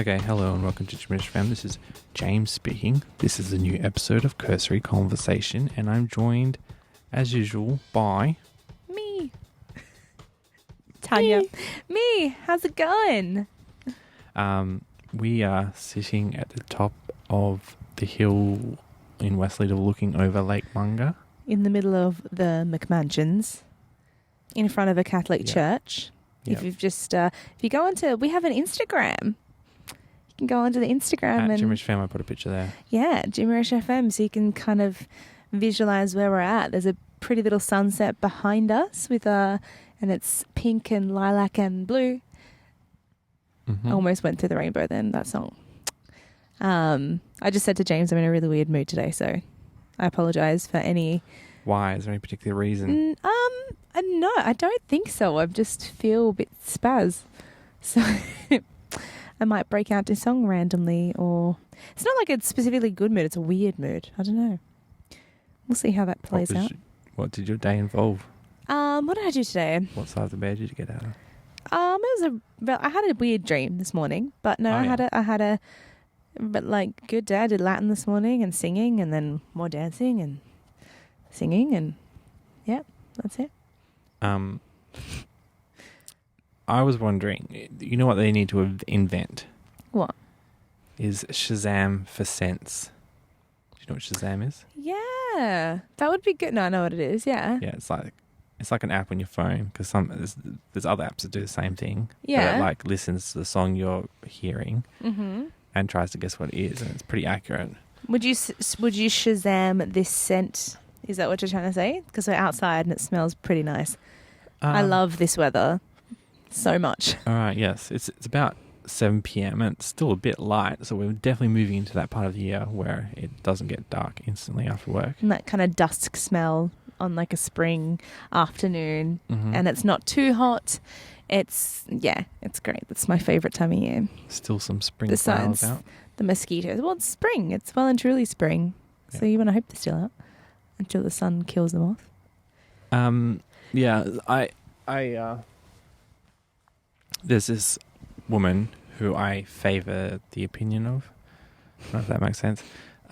Okay, hello and welcome to Gibberish Fam. This is James speaking. This is a new episode of Cursory Conversation, and I'm joined, as usual, by... Me. Tanya. Me. How's it going? We are sitting at the top of the hill in Westleydale looking over Lake Munga. In the middle of the McMansions, in front of a Catholic church. Yep. If you've just, if you go onto, we have an Instagram. You can go onto the Instagram At and Gibberish Fam, I put a picture there. yeah, Gibberish FM, so you can kind of visualize where we're at. There's a pretty little sunset behind us with and it's pink and lilac and blue. Mm-hmm. Almost went through the rainbow then, that song. I just said to James I'm in a really weird mood today, so I apologise for any... Why? Is there any particular reason? No, I don't think so. I just feel a bit spaz. So I might break out to song randomly, or... It's not like a specifically good mood, it's a weird mood. I don't know. We'll see how that plays out. What did your day involve? What did I do today? What side of the bed did you get out of? I had a weird dream this morning, but no, I had a good day. I did Latin this morning and singing, and then more dancing and singing, and yeah, that's it. I was wondering, you know what they need to invent? What? Is Shazam for sense. Do you know what Shazam is? Yeah, that would be good. No, I know what it is. Yeah. Yeah, it's like an app on your phone, because there's other apps that do the same thing. Yeah. But it like listens to the song you're hearing Mm-hmm. and tries to guess what it is, and it's pretty accurate. Would you Shazam this scent? Is that what you're trying to say? Because we're outside and it smells pretty nice. I love this weather so much. All right, yes. It's about 7 p.m. and it's still a bit light, so we're definitely moving into that part of the year where it doesn't get dark instantly after work. And that kind of dusk smell on like a spring afternoon, Mm-hmm. and it's not too hot. It's great. That's my favourite time of year. Still some spring Besides flowers out. the mosquitoes. Well, it's spring. It's well and truly spring. So you want to hope they're still out until the sun kills them off. Yeah, I there's this woman who I favour the opinion of. I don't know if that makes sense.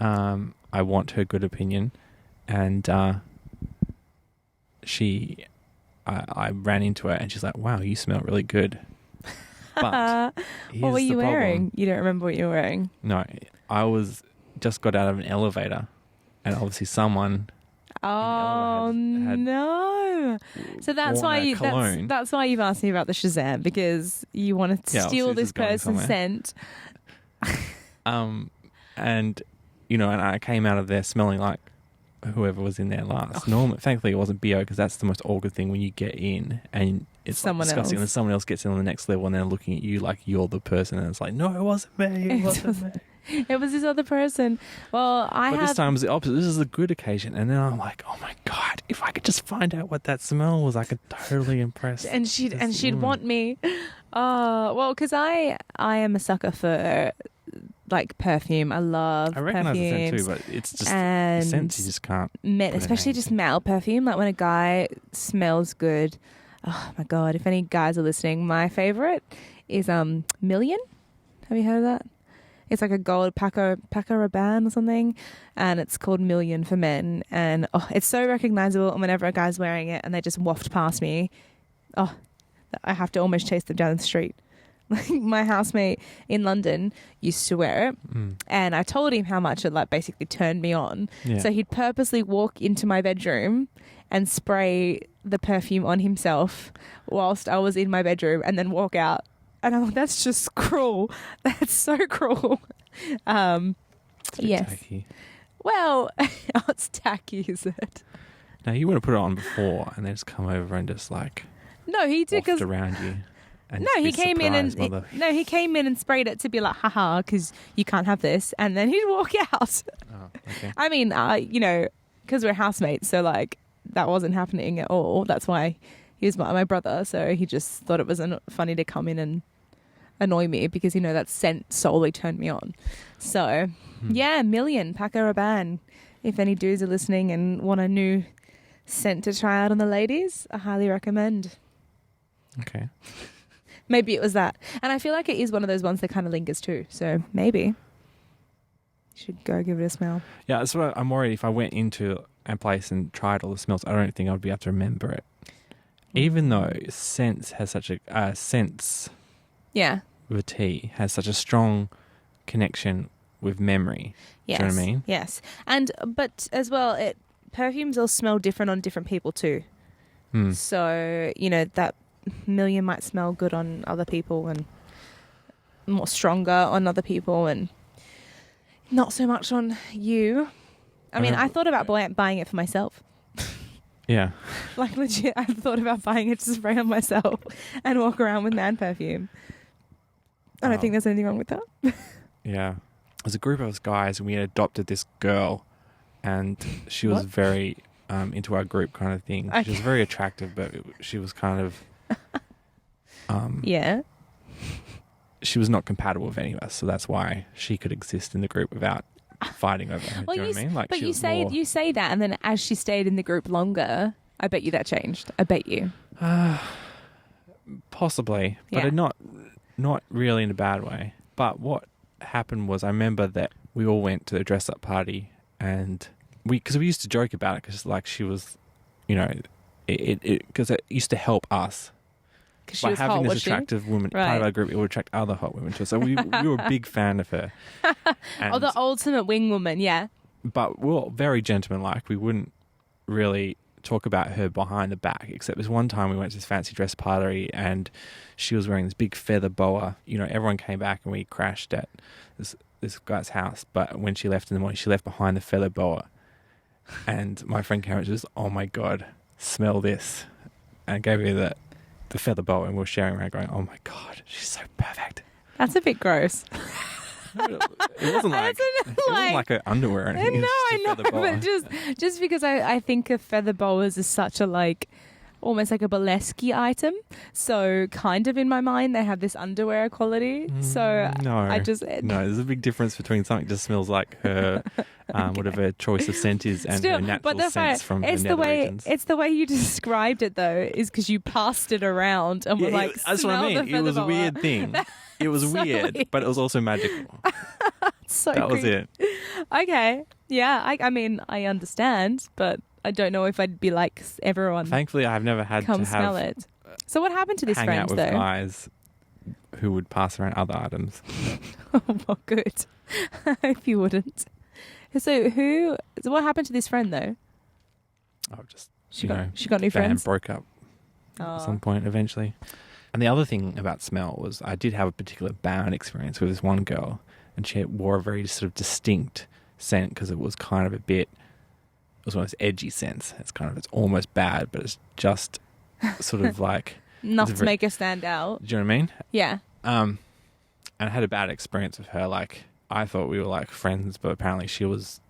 I want her good opinion, and I ran into her and she's like, "Wow, you smell really good." But what were you wearing? problem. You don't remember what you were wearing? No, I just got out of an elevator, and obviously someone. Oh no! So that's why that's why you've asked me about the Shazam, because you want to steal this person's scent. And and I came out of there smelling like whoever was in there last. Thankfully, it wasn't BO, because that's the most awkward thing when you get in and it's someone disgusting, else. and then someone else gets in on the next level and they're looking at you like you're the person, and it's like, no, it wasn't me. It wasn't me. It was this other person. Well, this time was the opposite. This is a good occasion, and then I'm like, oh my god, if I could just find out what that smell was, I could totally impress. And she'd want me. Oh, well, because I am a sucker for like perfume. I love perfumes. I recognise the scent too, but it's just the scent you just can't. Especially just male perfume. Like when a guy smells good. Oh my god! If any guys are listening, my favorite is Million. Have you heard of that? It's like a gold Paco Rabanne or something, and it's called Million for men. And it's so recognizable. And whenever a guy's wearing it and they just waft past me, I have to almost chase them down the street. Like my housemate in London used to wear it, and I told him how much it like basically turned me on. Yeah. So he'd purposely walk into my bedroom and spray the perfume on himself whilst I was in my bedroom, and then walk out. And I'm like, that's just cruel. That's so cruel. Yes. Tacky. Well, it's tacky, is it? Now you would have put it on before, and then just come over and just like No, he did waft around you. And he came in and sprayed it to be like, haha, because you can't have this, and then he'd walk out. Oh, okay. I mean, because we're housemates, so like that wasn't happening at all. That's why he was my brother, so he just thought it was funny to come in and annoy me, because that scent solely turned me on. So yeah, Million, Paco Rabanne. If any dudes are listening and want a new scent to try out on the ladies, I highly recommend. Okay. Maybe it was that. And I feel like it is one of those ones that kind of lingers too. So maybe you should go give it a smell. Yeah, that's what I'm worried. If I went into a place and tried all the smells, I don't think I'd be able to remember it. Even though sense has such a sense Yeah. with a T has such a strong connection with memory. Yes. Do you know what I mean? Yes. But as well, perfumes all smell different on different people too. So, that million might smell good on other people and more stronger on other people and not so much on you. I mean, I thought about buying it for myself. Yeah. Like legit, I thought about buying it to spray on myself and walk around with man perfume. I don't think there's anything wrong with that. Yeah. There's a group of us guys and we had adopted this girl and she was very into our group kind of thing. Okay. She was very attractive, but she was kind of... yeah. She was not compatible with any of us, so that's why she could exist in the group without fighting over her. Well, do you know what I mean? Like, but she you was say more... you say that, and then as she stayed in the group longer, I bet you that changed. I bet you. Possibly, but Yeah. not really in a bad way. But what happened was, I remember that we all went to the dress-up party, and because we used to joke about it, because like she was, because it used to help us. Because she By was having hot, this was she? attractive woman part Right. of our group, it would attract other hot women too. So we were a big fan of her. And, The ultimate wing woman, yeah. but we were very gentlemanlike. We wouldn't really talk about her behind the back, except this one time we went to this fancy dress party and she was wearing this big feather boa. Everyone came back and we crashed at this guy's house. But when she left in the morning, she left behind the feather boa. And my friend came and she was, oh my God, smell this. And gave me the feather boa and we were sharing around going, oh my God, she's so perfect. That's a bit gross. It wasn't like her underwear or anything. No, I It was know, just a feather boa. but just because I think of feather boas as such a almost like a burlesque item. So kind of in my mind they have this underwear quality. So No, I just no. There's a big difference between something that just smells like her, whatever her choice of scent is, and her natural scents from the nether regions. It's the way you described it though, is because you passed it around and were like, that's what I smell the mean. It was a feather weird boa. thing. It was so weird, but it was also magical. So That was creepy. it. Okay, yeah. I mean, I understand, but I don't know if I'd be like everyone. Thankfully, I've never had Come to smell have it. So what happened to this hang friend out with though? guys who would pass around other items. Oh, well, good. I hope you wouldn't. So what happened to this friend though? Oh, just She got new band friends. broke up at some point eventually. And the other thing about smell was I did have a particular bad experience with this one girl, and she wore a very sort of distinct scent because it was kind of it was one of those edgy scents. It's almost bad, but it's just sort of like Enough to make her stand out. Do you know what I mean? Yeah. And I had a bad experience with her. Like, I thought we were like friends, but apparently she was,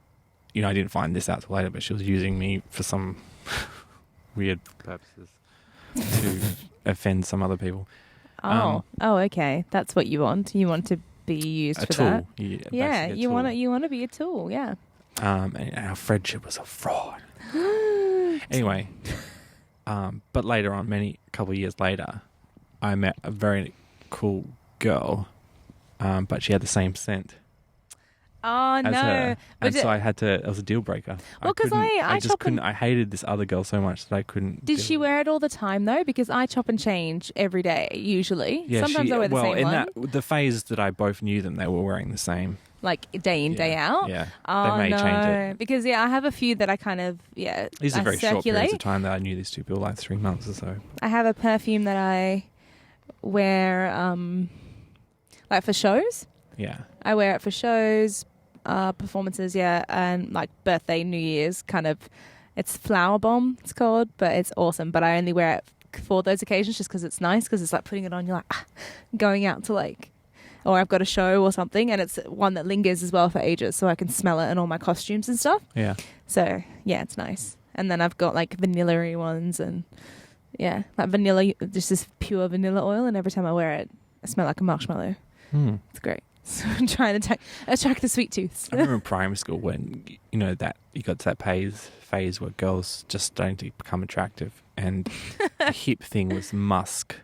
I didn't find this out till later, but she was using me for some weird purposes to offend some other people. Okay. That's what you want. You want to be used A for tool. that. Yeah, You want to be a tool. Yeah. And our friendship was a fraud. Anyway, but later on, a couple of years later, I met a very cool girl, but she had the same scent Oh as no! her, But and so I had to. It was a deal breaker. Well, 'cause I just chop couldn't. and- I hated this other girl so much that I couldn't. did deal she with it. wear it all the time though? Because I chop and change every day usually. Yeah, Sometimes I wear the same in one, the phase that I both knew them, they were wearing the same. like day in day out. Yeah, Oh they may no! change it. Because I have a few that I kind of These I are very short periods circulate. of time that I knew these two people, like 3 months or so. I have a perfume that I wear like for shows. Yeah. I wear it for shows, performances, and like birthday, New Year's kind of. It's Flower Bomb, it's called, but it's awesome. But I only wear it for those occasions just because it's nice, because it's like putting it on, you're like going out to like, or I've got a show or something, and it's one that lingers as well for ages, so I can smell it in all my costumes and stuff. Yeah. So yeah, it's nice. And then I've got like vanilla-y ones, and yeah, like vanilla, just this pure vanilla oil, and every time I wear it, I smell like a marshmallow. It's great. So I'm trying to attract the sweet tooths. I remember in primary school when that you got to that phase where girls just starting to become attractive, and the hip thing was musk,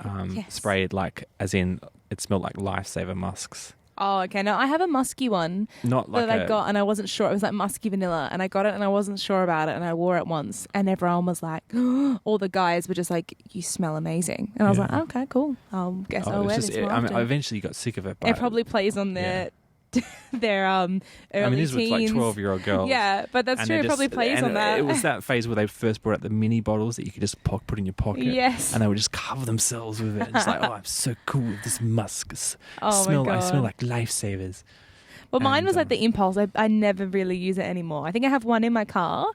Yes. sprayed like, as in it smelled like Lifesaver musks. Oh, okay. No, I have a musky one Not like that I got, and I wasn't sure. It was like musky vanilla, and I got it, and I wasn't sure about it, and I wore it once, and everyone was like, all the guys were just like, "You smell amazing," and I was like, "Okay, cool. I guess I'll wear this more often." I eventually got sick of it. But It probably plays on their their early this was like teens. 12-year-old girls. Yeah, but that's true. It probably plays on that. It was that phase where they first brought out the mini bottles that you could just put in your pocket. Yes. And they would just cover themselves with it. And it's like, oh, I'm so cool with this musk. Oh my God. I smell like Lifesavers. Well, mine was like the Impulse. I never really use it anymore. I think I have one in my car,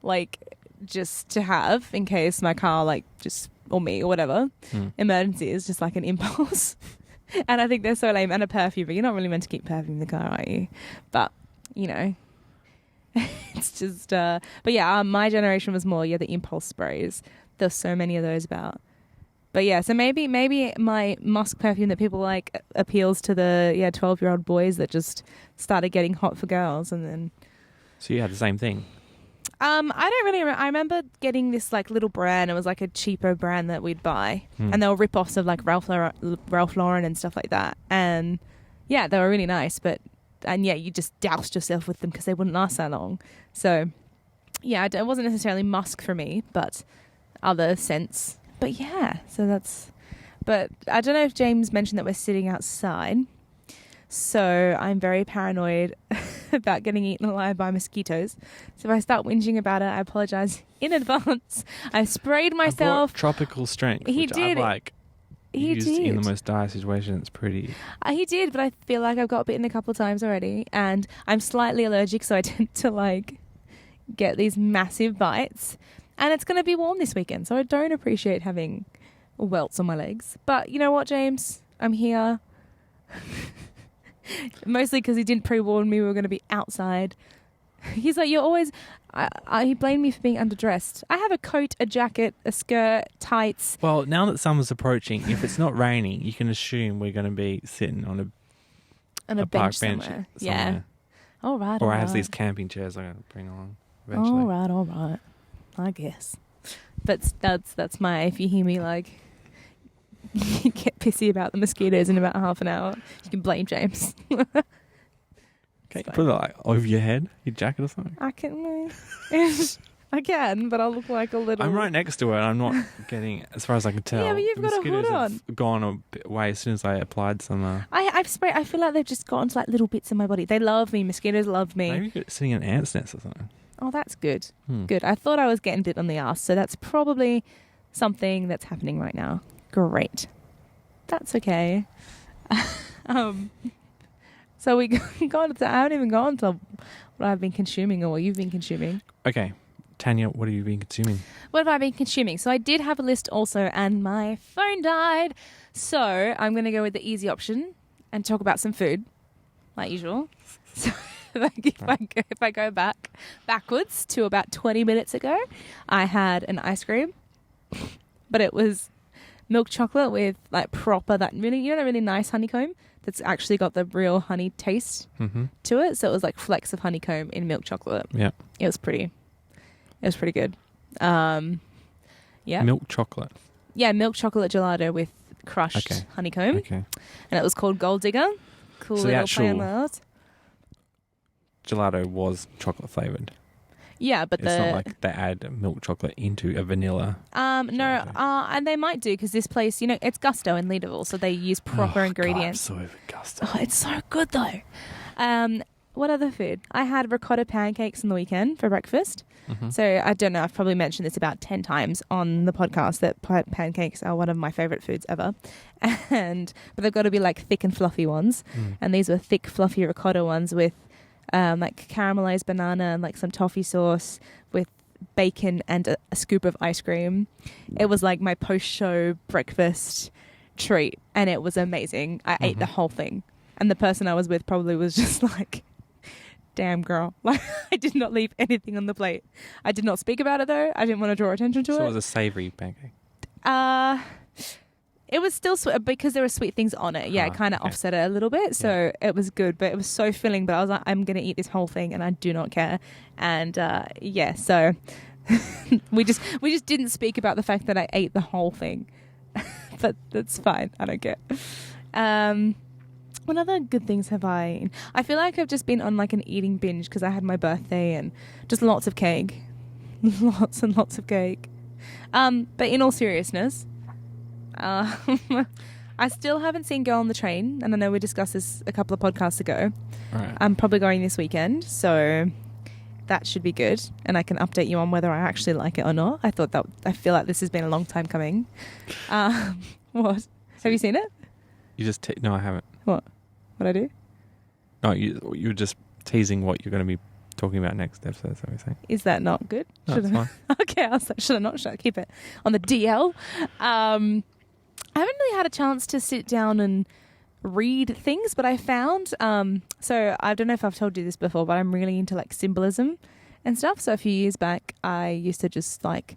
like just to have in case my car, like just, or me or whatever, emergency is just like an Impulse. And I think they're so lame. And a perfume, but you're not really meant to keep perfume in the car, are you? But, you know, it's just, but yeah, my generation was more, the Impulse sprays. There's so many of those about. But yeah, so maybe my musk perfume that people like appeals to the 12-year-old boys that just started getting hot for girls, and then. So you had the same thing. I don't really remember. I remember getting this like little brand. It was like a cheapo brand that we'd buy, and they were rip-offs of like Ralph Lauren and stuff like that. And yeah, they were really nice. You just doused yourself with them because they wouldn't last that long. So yeah, it wasn't necessarily musk for me, but other scents. But yeah, so that's. But I don't know if James mentioned that we're sitting outside. So I'm very paranoid about getting eaten alive by mosquitoes. So if I start whinging about it, I apologise in advance. I sprayed myself. I bought tropical strength, He which did. used in the most dire situation. It's pretty. He did, but I feel like I've got bitten a couple of times already, and I'm slightly allergic, so I tend to like get these massive bites. And it's going to be warm this weekend, so I don't appreciate having welts on my legs. But you know what, James? I'm here. Mostly because he didn't pre-warn me we were going to be outside. He's like, you're always... he blamed me for being underdressed. I have a coat, a jacket, a skirt, tights. Well, now that summer's approaching, if it's not raining, you can assume we're going to be sitting on a park bench somewhere. Yeah. All right. Or I have these camping chairs I'm going to bring along eventually. All right. I guess. But that's my... If you hear me like... get pissy about the mosquitoes in about half an hour, you can blame James. Okay, put it like over your head, your jacket or something. I can, but I'll look like a little. I'm right next to it. I'm not getting, as far as I can tell. Yeah, but you've got a hood on. Have gone a bit away as soon as I applied some. I've sprayed. I feel like they've just gotten to like little bits in my body. They love me. Mosquitoes love me. Maybe you're sitting in an ant's nest or something. Oh, that's good. Good. I thought I was getting bit on the arse, so that's probably something that's happening right now. Great. That's okay. So I haven't even gone to what I've been consuming or what you've been consuming. Okay. Tanya, what have you been consuming? What have I been consuming? So I did have a list also, and my phone died. So I'm going to go with the easy option and talk about some food, like usual. So if I go backwards to about 20 minutes ago, I had an ice cream, but it was milk chocolate with like proper that really nice honeycomb that's actually got the real honey taste to it. So it was like flecks of honeycomb in milk chocolate. Yeah, it was pretty good. Yeah, milk chocolate. Yeah, milk chocolate gelato with crushed honeycomb. Okay, and it was called Gold Digger. Cool so little play on words. Gelato was chocolate flavored. Yeah, but it's not like they add milk chocolate into a vanilla. No, and they might do because this place, it's Gusto in Leederville, so they use proper ingredients. God, I'm so over Gusto. Oh, it's so good though. What other food? I had ricotta pancakes on the weekend for breakfast. So I don't know. I've probably mentioned this about 10 times on the podcast that pancakes are one of my favorite foods ever, but they've got to be like thick and fluffy ones, and these were thick, fluffy ricotta ones with. Like caramelized banana and like some toffee sauce with bacon and a scoop of ice cream. It was like my post-show breakfast treat, and it was amazing. I ate the whole thing, and the person I was with probably was just like, damn girl. Like, I did not leave anything on the plate. I did not speak about it though. I didn't want to draw attention to it. So it was a savoury pancake? It was still sweet because there were sweet things on it. Yeah, it kind of offset it a little bit. So it was good, but it was so filling. But I was like, I'm going to eat this whole thing and I do not care. And so we just didn't speak about the fact that I ate the whole thing. but that's fine. I don't care. What other good things have I feel like I've just been on like an eating binge because I had my birthday and just lots of cake. Lots and lots of cake. But in all seriousness, I still haven't seen Girl on the Train, and I know we discussed this a couple of podcasts ago. Right. I'm probably going this weekend, so that should be good, and I can update you on whether I actually like it or not. I feel like this has been a long time coming. What? Have you seen it? You just no, I haven't. What? What I do? No, you were just teasing what you're going to be talking about next episode. Is that what you're saying? Is that not good? No, it's fine. Okay, I was like, should I not? Should I keep it on the DL? I haven't really had a chance to sit down and read things, but I found so I don't know if I've told you this before, but I'm really into like symbolism and stuff. So a few years back I used to just like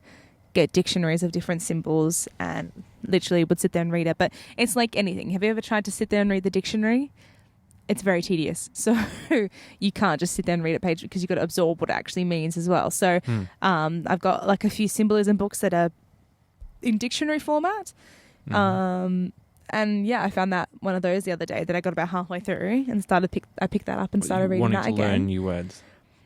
get dictionaries of different symbols and literally would sit there and read it. But it's like anything. Have you ever tried to sit there and read the dictionary? It's very tedious. So you can't just sit there and read a page because you've got to absorb what it actually means as well. So I've got like a few symbolism books that are in dictionary format. And yeah, I found that one of those the other day that I got about halfway through and I picked that up and started reading that again. Wanting to learn new words?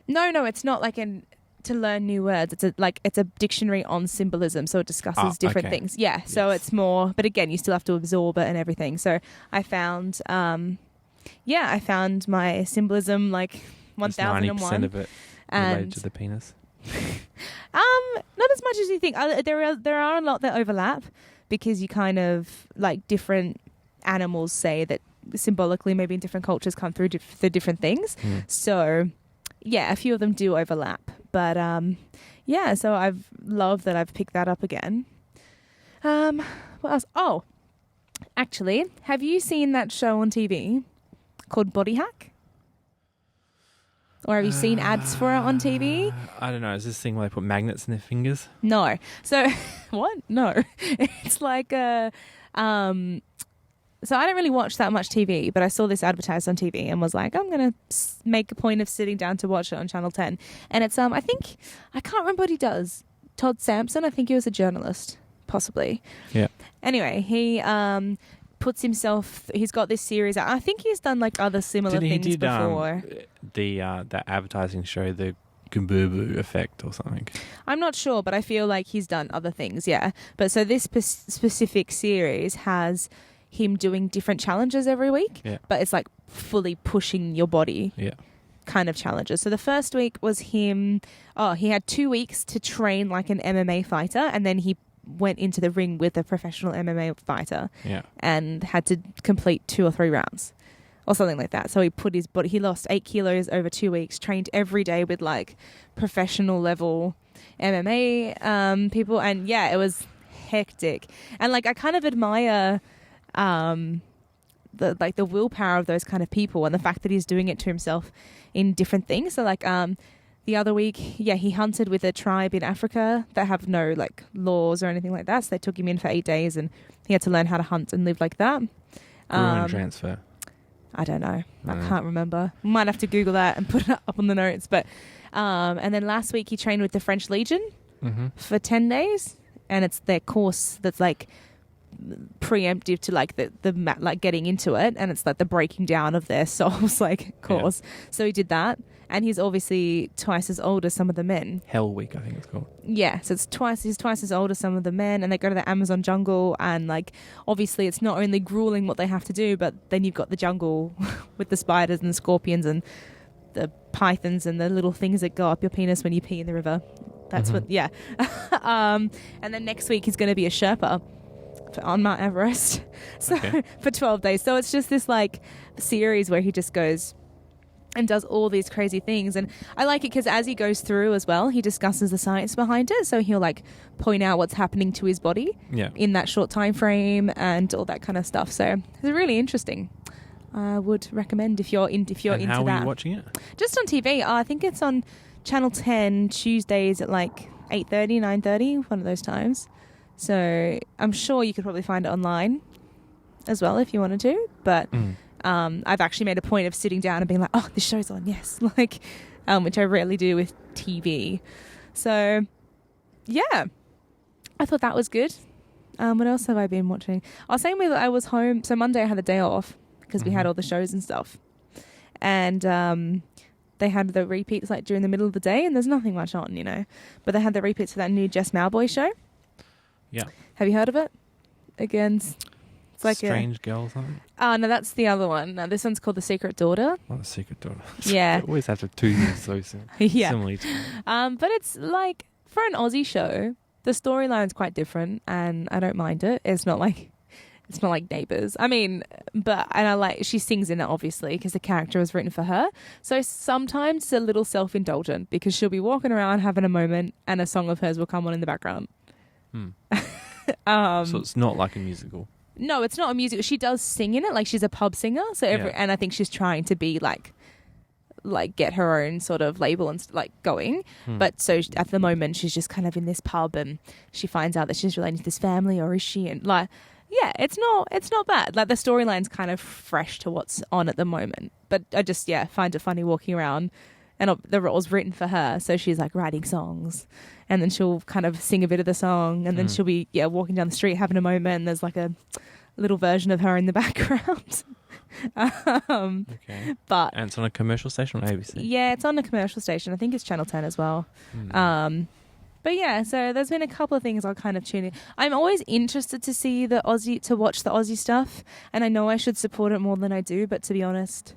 No, it's not like to learn new words. It's a dictionary on symbolism, so it discusses different things. Yeah, yes. So it's more, but again, you still have to absorb it and everything. So I found, I found my symbolism like 1001. 90% of it related to the penis. Not as much as you think. There are a lot that overlap because you kind of like different animals say that symbolically maybe in different cultures come through the different things. So yeah, a few of them do overlap. But so I've loved that I've picked that up again. What else? Oh, actually, have you seen that show on TV called Body Hack? Or have you seen ads for it on TV? I don't know. Is this thing where they put magnets in their fingers? No. So, what? No. It's like a... So I don't really watch that much TV, but I saw this advertised on TV and was like, I'm going to make a point of sitting down to watch it on Channel 10. And it's, I can't remember what he does. Todd Sampson, I think he was a journalist, possibly. Yeah. Anyway, he puts himself, he's got this series. I think he's done like other similar things before. That advertising show, the Gumbubu effect or something. I'm not sure, but I feel like he's done other things, yeah. But so this specific series has him doing different challenges every week, but it's like fully pushing your body kind of challenges. So the first week was him, he had 2 weeks to train like an MMA fighter, and then he went into the ring with a professional MMA fighter and had to complete 2 or 3 rounds or something like that. So he lost 8 kilos over 2 weeks, trained every day with like professional level MMA people, and it was hectic. And like I kind of admire the willpower of those kind of people and the fact that he's doing it to himself in different things. So like the other week, he hunted with a tribe in Africa that have no like laws or anything like that. So they took him in for 8 days and he had to learn how to hunt and live like that. Transfer. I don't know. I can't remember. Might have to Google that and put it up on the notes. But and then last week he trained with the French Legion for 10 days, and it's their course that's like preemptive to like the like getting into it, and it's like the breaking down of their souls like course. So he did that, and he's obviously twice as old as some of the men. Hell Week, I think it's called. Yeah, so he's twice as old as some of the men, and they go to the Amazon jungle, and like obviously it's not only grueling what they have to do, but then you've got the jungle with the spiders and the scorpions and the pythons and the little things that go up your penis when you pee in the river. That's what and then next week he's going to be a Sherpa on Mount Everest for 12 days. So it's just this like series where he just goes and does all these crazy things, and I like it because as he goes through as well, he discusses the science behind it. So he'll like point out what's happening to his body in that short time frame and all that kind of stuff. So it's really interesting. I would recommend if you're into that. How are you watching it? Just on TV. I think it's on Channel 10 Tuesdays at like 8:30, 9:30, one of those times. So I'm sure you could probably find it online as well if you wanted to. But I've actually made a point of sitting down and being like, oh, this show's on, yes. Like, which I rarely do with TV. So, yeah. I thought that was good. What else have I been watching? I was saying I was home. So Monday I had the day off because we had all the shows and stuff. And they had the repeats like during the middle of the day, and there's nothing much on, you know. But they had the repeats for that new Jess Malboy show. Yeah. Have you heard of it? Again, it's like Strange Girl or something? Oh, no, that's the other one. No, this one's called The Secret Daughter. Oh, The Secret Daughter. Yeah. They always have to two things so Yeah. similarly to But it's like, for an Aussie show, the storyline's quite different, and I don't mind it. It's not like Neighbours. I mean, she sings in it, obviously, because the character was written for her. So sometimes it's a little self-indulgent because she'll be walking around having a moment and a song of hers will come on in the background. So it's not like a musical. No, it's not a musical. She does sing in it, like she's a pub singer. So and I think she's trying to be like get her own sort of label and like going. But so at the moment she's just kind of in this pub and she finds out that she's related to this family, or is she? And like, yeah, it's not bad. Like the storyline's kind of fresh to what's on at the moment. But I just find it funny walking around, and the role's written for her, so she's like writing songs, and then she'll kind of sing a bit of the song, and then she'll be walking down the street having a moment, and there's like a little version of her in the background. Okay. And it's on a commercial station on ABC? Yeah, it's on a commercial station. I think it's Channel 10 as well. But yeah, so there's been a couple of things I'll kind of tune in. I'm always interested to watch the Aussie stuff, and I know I should support it more than I do, but to be honest,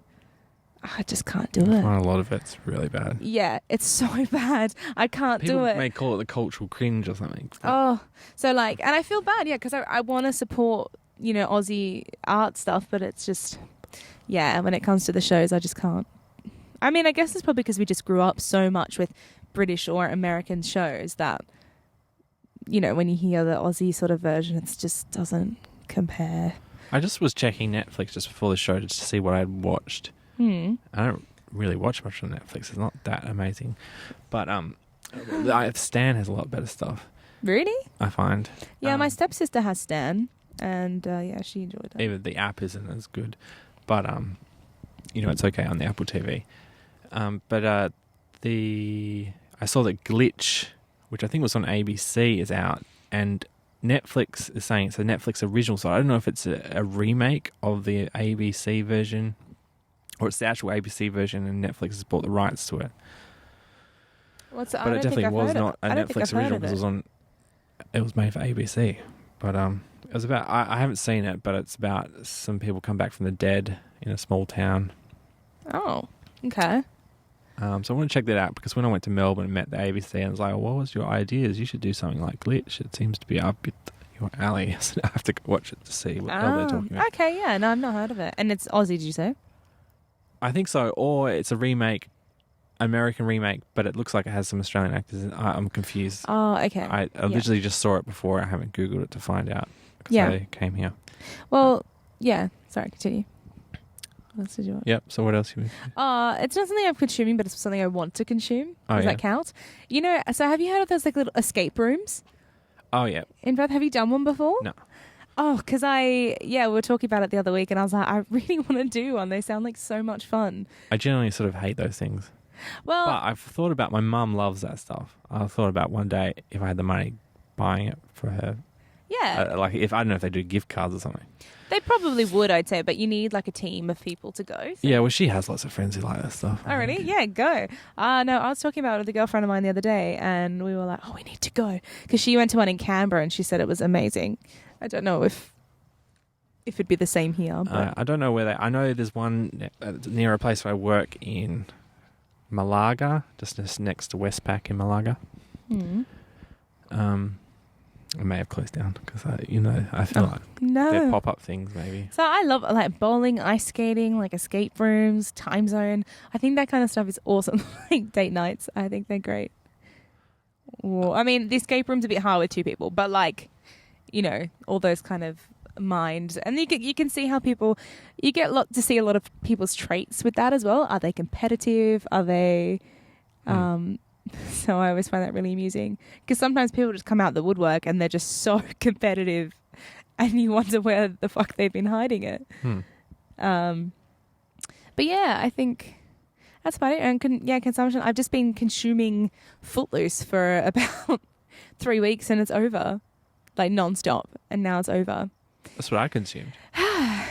I just can't do it. A lot of it's really bad. Yeah, it's so bad. I can't do it. People may call it the cultural cringe or something. Oh, so like, and I feel bad, because I want to support, Aussie art stuff, but it's just, when it comes to the shows, I just can't. I mean, I guess it's probably because we just grew up so much with British or American shows that, when you hear the Aussie sort of version, it just doesn't compare. I just was checking Netflix just before the show just to see what I'd watched. I don't really watch much on Netflix. It's not that amazing. But Stan has a lot better stuff. Really? I find. Yeah, my stepsister has Stan, and she enjoyed it. Even the app isn't as good. But, it's okay on the Apple TV. But I saw that Glitch, which I think was on ABC, is out, and Netflix is saying it's a Netflix original. So I don't know if it's a remake of the ABC version, or it's the actual ABC version, and Netflix has bought the rights to it. But it definitely was not a Netflix original because it was made for ABC. But it was about, I haven't seen it, but it's about some people come back from the dead in a small town. Oh, okay. So I want to check that out, because when I went to Melbourne and met the ABC, I was like, oh, what was your ideas? You should do something like Glitch. It seems to be up your alley. So I have to watch it to see what hell they're talking about. Okay, yeah. No, I've not heard of it. And it's Aussie, did you say? I think so. Or it's a remake, American remake, but it looks like it has some Australian actors. I'm confused. Oh, okay. I literally just saw it before. I haven't Googled it to find out, because I came here. Well, yeah. Sorry, continue. What else did you want? Yep. So what else you? It's not something I'm consuming, but it's something I want to consume. Does that count? So have you heard of those like little escape rooms? Oh yeah. In fact, have you done one before? No. Oh, because we were talking about it the other week, and I was like, I really want to do one. They sound like so much fun. I generally sort of hate those things. Well, but I've thought about, my mum loves that stuff. I thought about one day, if I had the money, buying it for her. Yeah. I don't know if they do gift cards or something. They probably would, I'd say, but you need like a team of people to go. So. Yeah, well, she has lots of friends who like that stuff. Oh, really? Yeah, go. No, I was talking about it with a girlfriend of mine the other day, and we were like, oh, we need to go. Because she went to one in Canberra, and she said it was amazing. I don't know if it'd be the same here. But. I don't know where I know there's one near a place where I work in Malaga, just next to Westpac in Malaga. I may have closed down because I feel like they're pop-up things maybe. So I love like bowling, ice skating, like escape rooms, time zone. I think that kind of stuff is awesome. Like date nights, I think they're great. Well, I mean, the escape room's a bit hard with two people, but like, all those kind of mind, and you can see how you get to see a lot of people's traits with that as well. Are they competitive? Are they so I always find that really amusing, because sometimes people just come out the woodwork and they're just so competitive, and you wonder where the fuck they've been hiding it. But yeah, I think that's about it. And consumption. I've just been consuming Footloose for about 3 weeks, and it's over. like non-stop, and now it's over. That's what I consumed.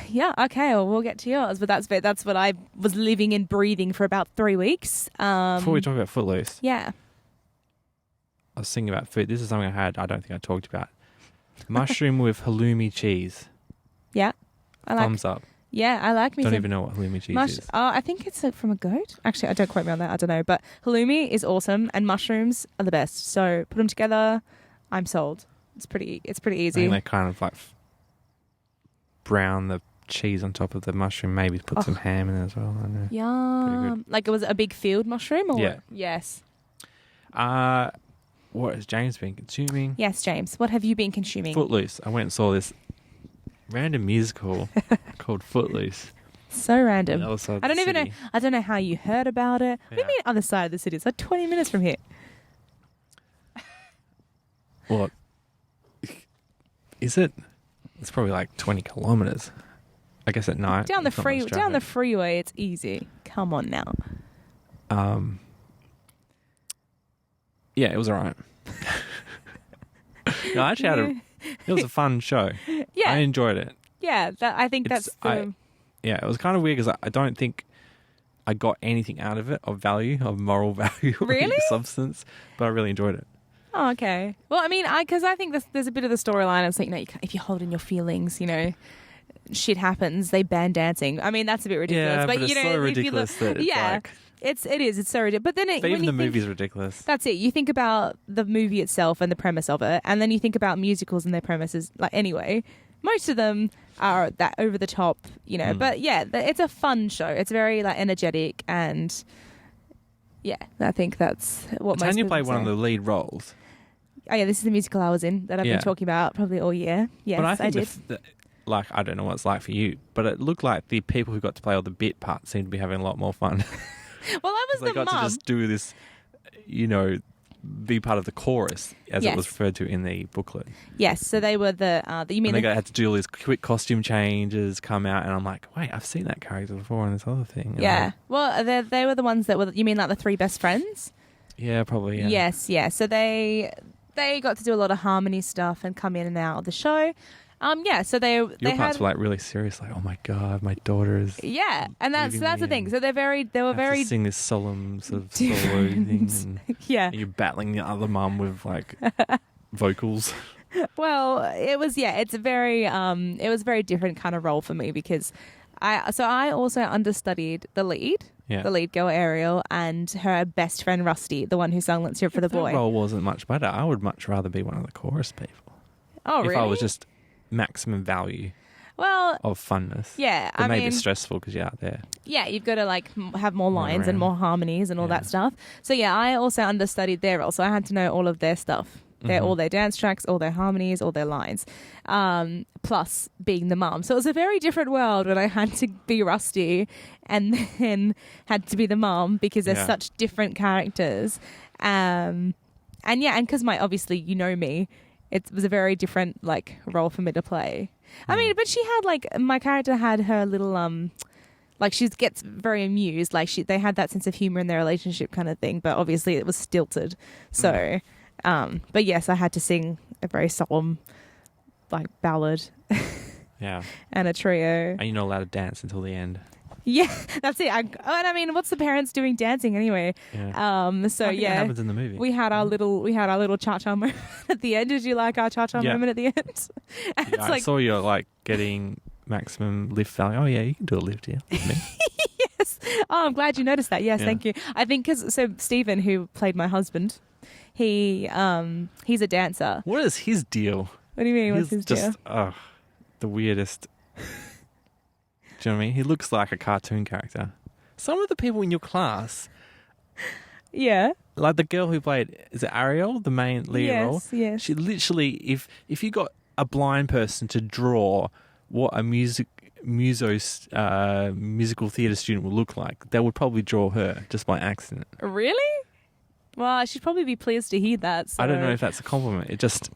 Yeah, okay, well, we'll get to yours, but that's what I was living and breathing for about 3 weeks. Before we talk about Footloose, Yeah. I was thinking about food. This is something I don't think I talked about. Mushroom with halloumi cheese. Yeah. Thumbs up. Yeah, I like me Don't some even know what halloumi cheese is. I think it's from a goat. Actually, I don't quote me on that. I don't know. But halloumi is awesome, and mushrooms are the best. So put them together. I'm sold. It's pretty easy. And they kind of like brown the cheese on top of the mushroom. Maybe put some ham in it as well. I don't know. Yum. Like it was a big field mushroom? Or Yeah. Yes. What has James been consuming? Yes, James. What have you been consuming? Footloose. I went and saw this random musical called Footloose. So random. On the other side of I don't the even know. city. I don't know how you heard about it. What do you Yeah. mean other side of the city? It's like 20 minutes from here. What? Is it? It's probably like 20 kilometers. I guess at night. Down the it's not much down the traffic. freeway, it's easy. Come on now. Yeah, it was alright. No, I actually had it was a fun show. Yeah. I enjoyed it. Yeah, I think It's- that's the... Yeah, it was kind of weird because I don't think I got anything out of it of value, of moral value, or Really? substance, but I really enjoyed it. Oh, okay. Well, I mean, because I think there's a bit of the storyline. It's like, if you hold in your feelings, shit happens. They ban dancing. I mean, that's a bit ridiculous. Yeah, but you it's know, so if you ridiculous that it's like... it is. It's so ridiculous. But then But when even you the think, movie's ridiculous. that's it. You think about the movie itself and the premise of it, and then you think about musicals and their premises. Like, anyway, most of them are that over the top, But yeah, it's a fun show. It's very like energetic, and yeah, I think that's what most Tanya people played one of say. the lead roles. Oh yeah, this is the musical I was in that I've Yeah. been talking about probably all year. Yes, But I I think did. like, I don't know what it's like for you, but it looked like the people who got to play all the bit parts seemed to be having a lot more fun. Well, I was They the got to mum. just do this, be part of the chorus, as it was Yes. referred to in the booklet. Yes, so they were the you mean And they had to do all these quick costume changes, come out, and I'm like, wait, I've seen that character before in this other thing. And yeah. Well, they were the ones that were. You mean like the three best friends? Yeah, probably, yeah. Yes, yeah. So they got to do a lot of harmony stuff and come in and out of the show. Yeah. So they Your they parts had were like really serious, like, oh my God, my daughter is... yeah, and that's leaving the me thing. and So they were have to very sing this solemn sort of solo thing, different. and Yeah. you're battling the other mum with like vocals. Well, it was it's very it was a very different kind of role for me because I also understudied the lead. Yeah. The lead girl Ariel and her best friend Rusty, the one who sung "Let's Hear It for the That Boy." role wasn't much better. I would much rather be one of the chorus people. Oh, really? If I was just maximum value well, of funness. yeah. But I maybe mean, it's stressful because you're out there. yeah, you've got to have more lines and around. more harmonies and all that Yeah. stuff. So yeah, I also understudied their role, so I had to know all of their stuff. All their dance tracks, all their harmonies, all their lines, plus being the mum. So it was a very different world when I had to be Rusty and then had to be the mum because they're Yeah. such different characters. And because obviously me, it was a very different role for me to play. I mean, but she had my character had her little she gets very amused. They had that sense of humor in their relationship kind of thing, but obviously it was stilted. So. But yes, I had to sing a very solemn, ballad Yeah. and a trio. And you're not allowed to dance until the end. Yeah, that's it. And I mean, what's the parents doing dancing anyway? Yeah. So I think that yeah, happens in the movie. we had our little cha-cha moment at the end. Did you like our cha-cha Yeah. moment at the end? And Yeah, I saw you getting maximum lift value. Oh yeah, you can do a lift here with me. yes. Oh, I'm glad you noticed that. Yes, Yeah. thank you. I think so Stephen, who played my husband, he's a dancer. What is his deal? What do you mean? What's his He's deal? just the weirdest. Do you know what I mean? He looks like a cartoon character. Some of the people in your class, Yeah. like the girl who played, is it Ariel, the main lead role? Yes. She literally, if you got a blind person to draw what a musical theatre student would look like, they would probably draw her just by accident. Really? Well, I should probably be pleased to hear that. So. I don't know if that's a compliment. It just,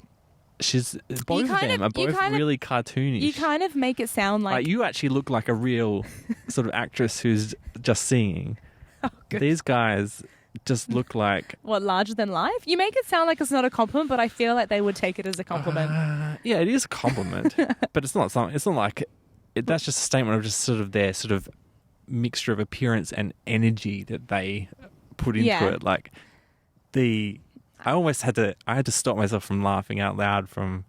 both of kind them of- are both really cartoonish. You kind of make it sound like you actually look like a real sort of actress who's just singing. Oh, good. These guys, just look like... What, larger than life? You make it sound like it's not a compliment, but I feel like they would take it as a compliment. Yeah, it is a compliment, but it's not something. It's not like that's just a statement of just sort of their sort of mixture of appearance and energy that they put into it. Like I had to stop myself from laughing out loud from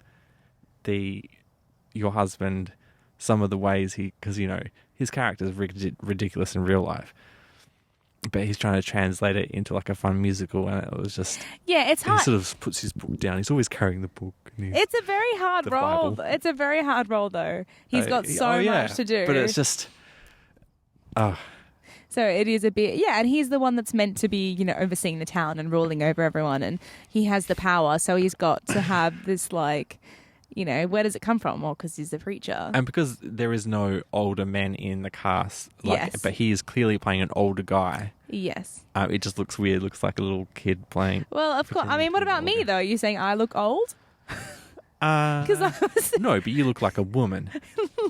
your husband. Some of the ways because his character is ridiculous in real life. But he's trying to translate it into like a fun musical, and it was just... Yeah, it's hard. He sort of puts his book down. He's always carrying the book. It's a very hard role. Bible. It's a very hard role, though. He's got so much to do. But it's just... So it is a bit... Yeah, and he's the one that's meant to be, overseeing the town and ruling over everyone, and he has the power, so he's got to have this, like... where does it come from? Well, because he's the preacher. And because there is no older men in the cast. Yes. But he is clearly playing an older guy. Yes. It just looks weird. Looks like a little kid playing. Well, of course. I mean, what about me, though? Are you saying I look old? No, but you look like a woman.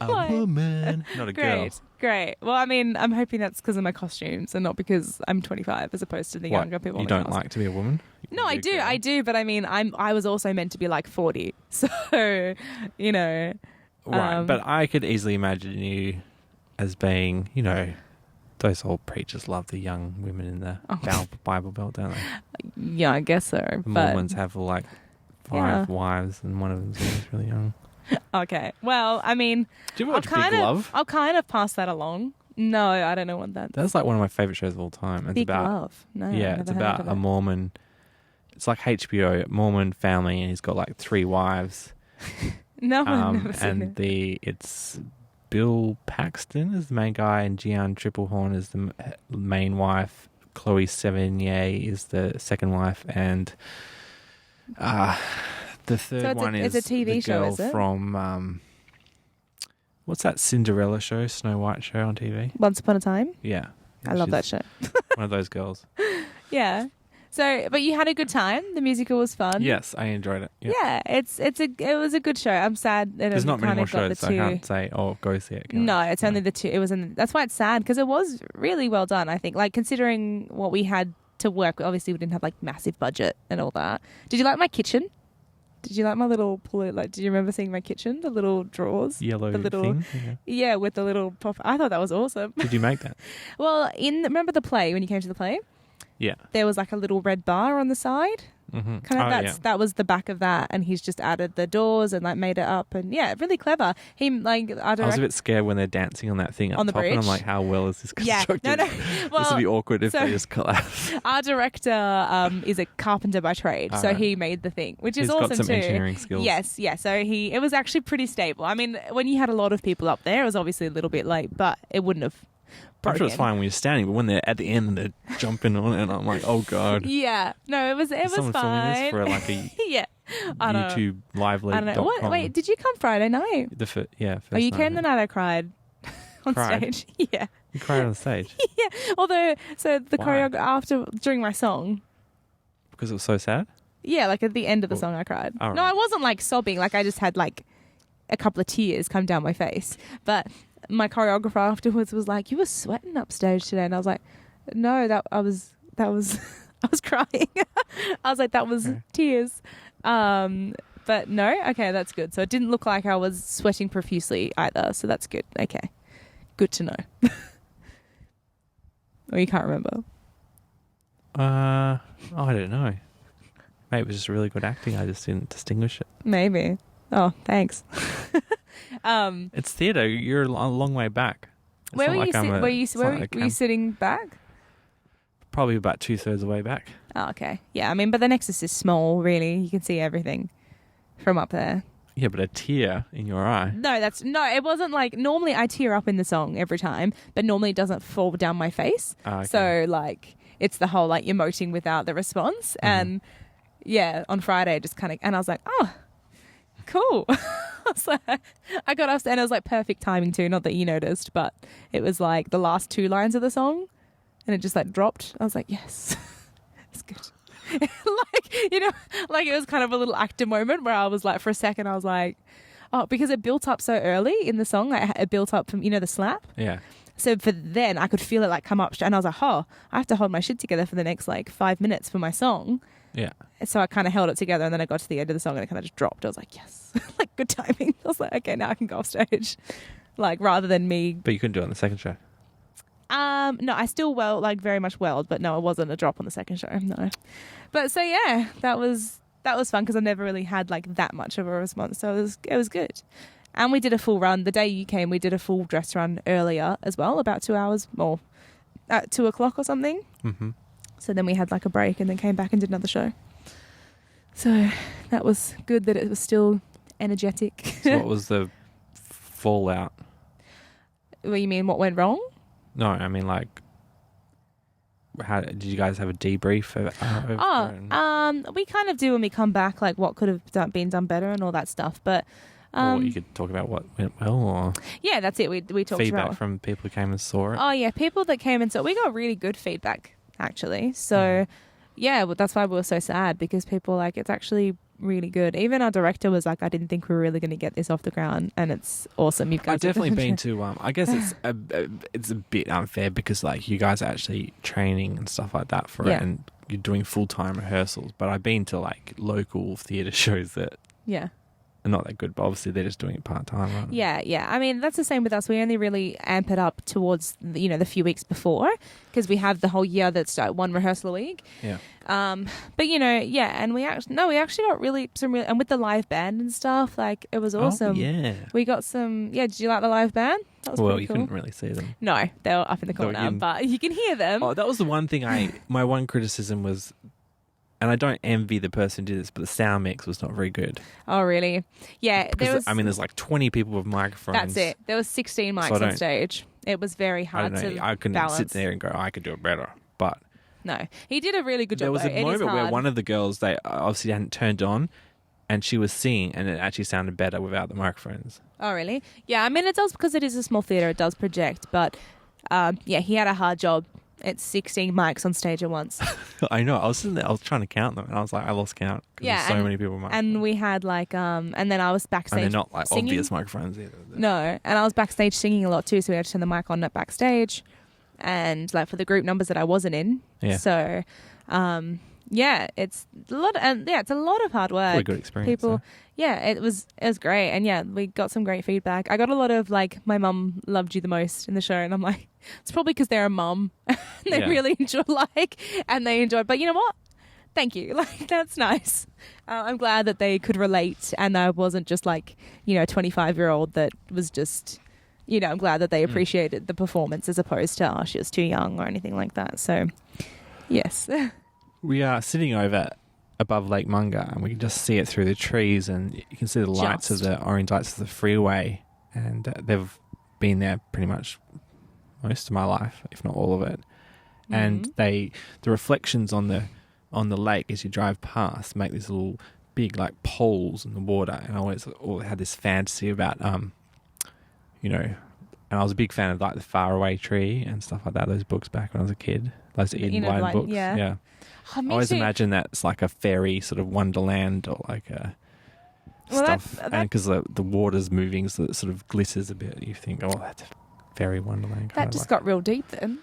A woman, not a girl. Great. Well, I mean, I'm hoping that's because of my costumes and not because I'm 25 as opposed to the younger people. You don't like to be a woman? No, I do. But I mean, I was also meant to be like 40. So, Right. But I could easily imagine you as being, those old preachers love the young women in the Bible Belt, don't they? Yeah, I guess so. The Mormons have like 5 wives and one of them's really young. Okay. Well, I mean... Do you watch Big Love? I'll kind of pass that along. No, I don't know what that is. That's like one of my favourite shows of all time. It's about Love? No, it's about a Mormon... It's like HBO, Mormon family, and he's got like 3 wives. No, I've never seen it. It's Bill Paxton is the main guy, and Gian Triplehorn is the main wife. Chloe Sevigny is the second wife, and the third one is a TV the show, girl is it? From what's that Cinderella show, Snow White show on TV? Once Upon a Time? Yeah. I love that show. One of those girls. Yeah. So, but you had a good time. The musical was fun. Yes, I enjoyed it. Yeah, it was a good show. I'm sad that there's not many more shows. So I can't say, go see it. No, it's only the 2. It was that's why it's sad, because it was really well done. I think, like, considering what we had to work. Obviously, we didn't have like massive budget and all that. Did you like my kitchen? Did you like my little do you remember seeing my kitchen? The little drawers, yellow thing. Yeah, with the little pop. I thought that was awesome. Did you make that? Well, remember the play when you came to the play? Yeah. There was like a little red bar on the side. Mm-hmm. That was the back of that, and he's just added the doors and like made it up, and really clever. He I was a bit scared when they're dancing on that thing up on the top, bridge. and I'm like, how well is this constructed? Yeah, no. Well, this would be awkward if they just collapse. Our director is a carpenter by trade, so he made the thing, which is awesome too. He's got some engineering skills. Yes, yeah. So it was actually pretty stable. I mean, when you had a lot of people up there, it was obviously a little bit late, but it wouldn't have. I'm sure it's fine when you're standing, but when they're at the end and they're jumping on it, and I'm like, oh god. Yeah, no, it was fine. For like a YouTube lively. I don't know. Wait, did you come Friday night? First you came the night I cried on stage. Yeah, you cried on stage. Yeah, although the choreographer during my song, because it was so sad. Yeah, like at the end of the song, I cried. Right. No, I wasn't like sobbing. Like I just had like a couple of tears come down my face, but. My choreographer afterwards was like, "You were sweating upstage today," and I was like, "No, I was I was crying." I was like, "That was tears," but no, okay, that's good. So it didn't look like I was sweating profusely either. So that's good. Okay, good to know. Or you can't remember? I don't know. Maybe it was just really good acting. I just didn't distinguish it. Maybe. Oh, thanks. It's theatre. You're a long way back. Where were you sitting back? Probably about 2/3 of the way back. Oh, okay. Yeah, I mean, but the Nexus is small, really. You can see everything from up there. Yeah, but a tear in your eye. No, it wasn't like, normally I tear up in the song every time, but normally it doesn't fall down my face. Okay. So, like, it's the whole, like, emoting without the response. Mm-hmm. And, yeah, on Friday, just kind of, and I was like, oh, cool. I got upstairs, and it was like perfect timing too. Not that you noticed, but it was like the last 2 lines of the song, and it just like dropped. I was like, yes, it's good. Like it was kind of a little actor moment where I was like, for a second, I was like, oh, because it built up so early in the song. Like, it built up from the slap. Yeah. So for then I could feel it like come up, and I was like, oh, I have to hold my shit together for the next like 5 minutes for my song. Yeah. So I kind of held it together, and then I got to the end of the song and it kind of just dropped. I was like, yes, like good timing. I was like, okay, now I can go off stage. Like rather than me. But you couldn't do it on the second show. No, I still very much welled, but no, it wasn't a drop on the second show. No. But so yeah, that was fun because I never really had like that much of a response. So it was good. And we did a full run. The day you came, we did a full dress run earlier as well, about 2 hours more, at 2:00 or something. Mm-hmm. So then we had like a break and then came back and did another show. So that was good that it was still energetic. So what was the fallout? What you mean, what went wrong? No, I mean like, how did you guys have a debrief? We kind of do when we come back, like what could have been done better and all that stuff. But or you could talk about what went well, or yeah, that's it. We talked feedback about from people who came and saw it. Oh yeah, people that came and saw. We got really good feedback actually. So yeah, well, that's why we were so sad, because people like it's actually really good. Even our director was like, I didn't think we were really going to get this off the ground, and it's awesome. You guys I've definitely been to. I guess it's a bit unfair because like you guys are actually training and stuff like that for it, and you're doing full-time rehearsals. But I've been to like local theatre shows that are not that good, but obviously they're just doing it part-time, right? Yeah. I mean, that's the same with us. We only really amp it up towards the few weeks before, because we have the whole year that's one rehearsal a week. Yeah. But and we actually got really and with the live band and stuff, like it was awesome. Oh, yeah. We got some. Yeah, did you like the live band? That was well, you cool. couldn't really see them. No, they were up in the corner, but you can hear them. Oh, that was the one thing my one criticism was, and I don't envy the person who did this, but the sound mix was not very good. Oh, really? Yeah. There's like 20 people with microphones. That's it. There was 16 mics on stage. It was very hard to I couldn't balance. sit there and go, I could do it better. But no, he did a really good job. There was a moment where one of the girls, they obviously hadn't turned on, and she was singing, and it actually sounded better without the microphones. Oh, really? Yeah, I mean, it does, because it is a small theatre, it does project, but he had a hard job. It's 16 mics on stage at once. I know. I was sitting there, I was trying to count them, and I was like, I lost count. Yeah, there's so many people. And we had like, and then I was backstage. And they're not like singing. obvious microphones either. No, and I was backstage singing a lot too, so we had to turn the mic on at backstage, and like for the group numbers that I wasn't in. Yeah. So, it's a lot, it's a lot of hard work. Pretty good experience. It was great, and we got some great feedback. I got a lot of like, my mum loved you the most in the show, and I'm like, it's probably because they're a mum, and they really enjoy But you know what? Thank you. Like, that's nice. I'm glad that they could relate, and I wasn't just like, a 25-year-old that was just, I'm glad that they appreciated the performance as opposed to, she was too young or anything like that. So, yes. We are sitting over above Lake Munga, and we can just see it through the trees, and you can see the lights of the orange lights of the freeway, and they've been there pretty much most of my life, if not all of it. Mm-hmm. And the reflections on the lake as you drive past make these little big like poles in the water, and I always had this fantasy about and I was a big fan of like the Faraway Tree and stuff like that, those books back when I was a kid, those Eden Blind books. Yeah. Oh, I always imagine that's like a fairy sort of wonderland, or like a stuff, and because the water's moving, so it sort of glitters a bit. You think, oh, that's a fairy wonderland. That just got real deep then.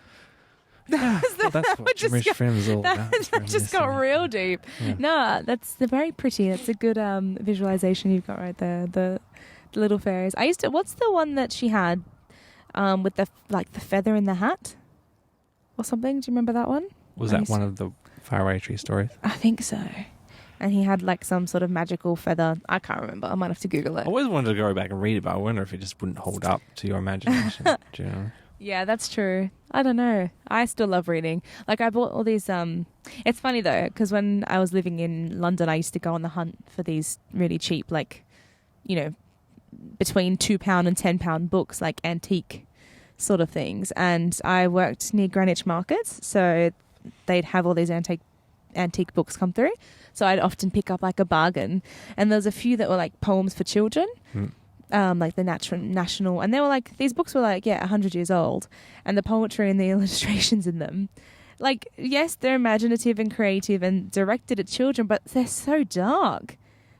That's what Rich Friend is all about. That just got real deep. Yeah. No, that's very pretty. That's a good visualization you've got right there. The little fairies. What's the one that she had with the feather in the hat or something? Do you remember that one? Was that one of the Faraway Tree stories? I think so. And he had like some sort of magical feather. I can't remember. I might have to Google it. I always wanted to go back and read it, but I wonder if it just wouldn't hold up to your imagination. Do you know? Yeah, that's true. I don't know. I still love reading. Like, I bought all these... It's funny, though, because when I was living in London, I used to go on the hunt for these really cheap, like, between £2 and £10 books, like antique sort of things. And I worked near Greenwich Markets, so they'd have all these antique books come through. So I'd often pick up, like, a bargain. And there was a few that were, like, poems for children. Like the national, and they were like, these books were like 100 years old, and the poetry and the illustrations in them, like, yes, they're imaginative and creative and directed at children, but they're so dark,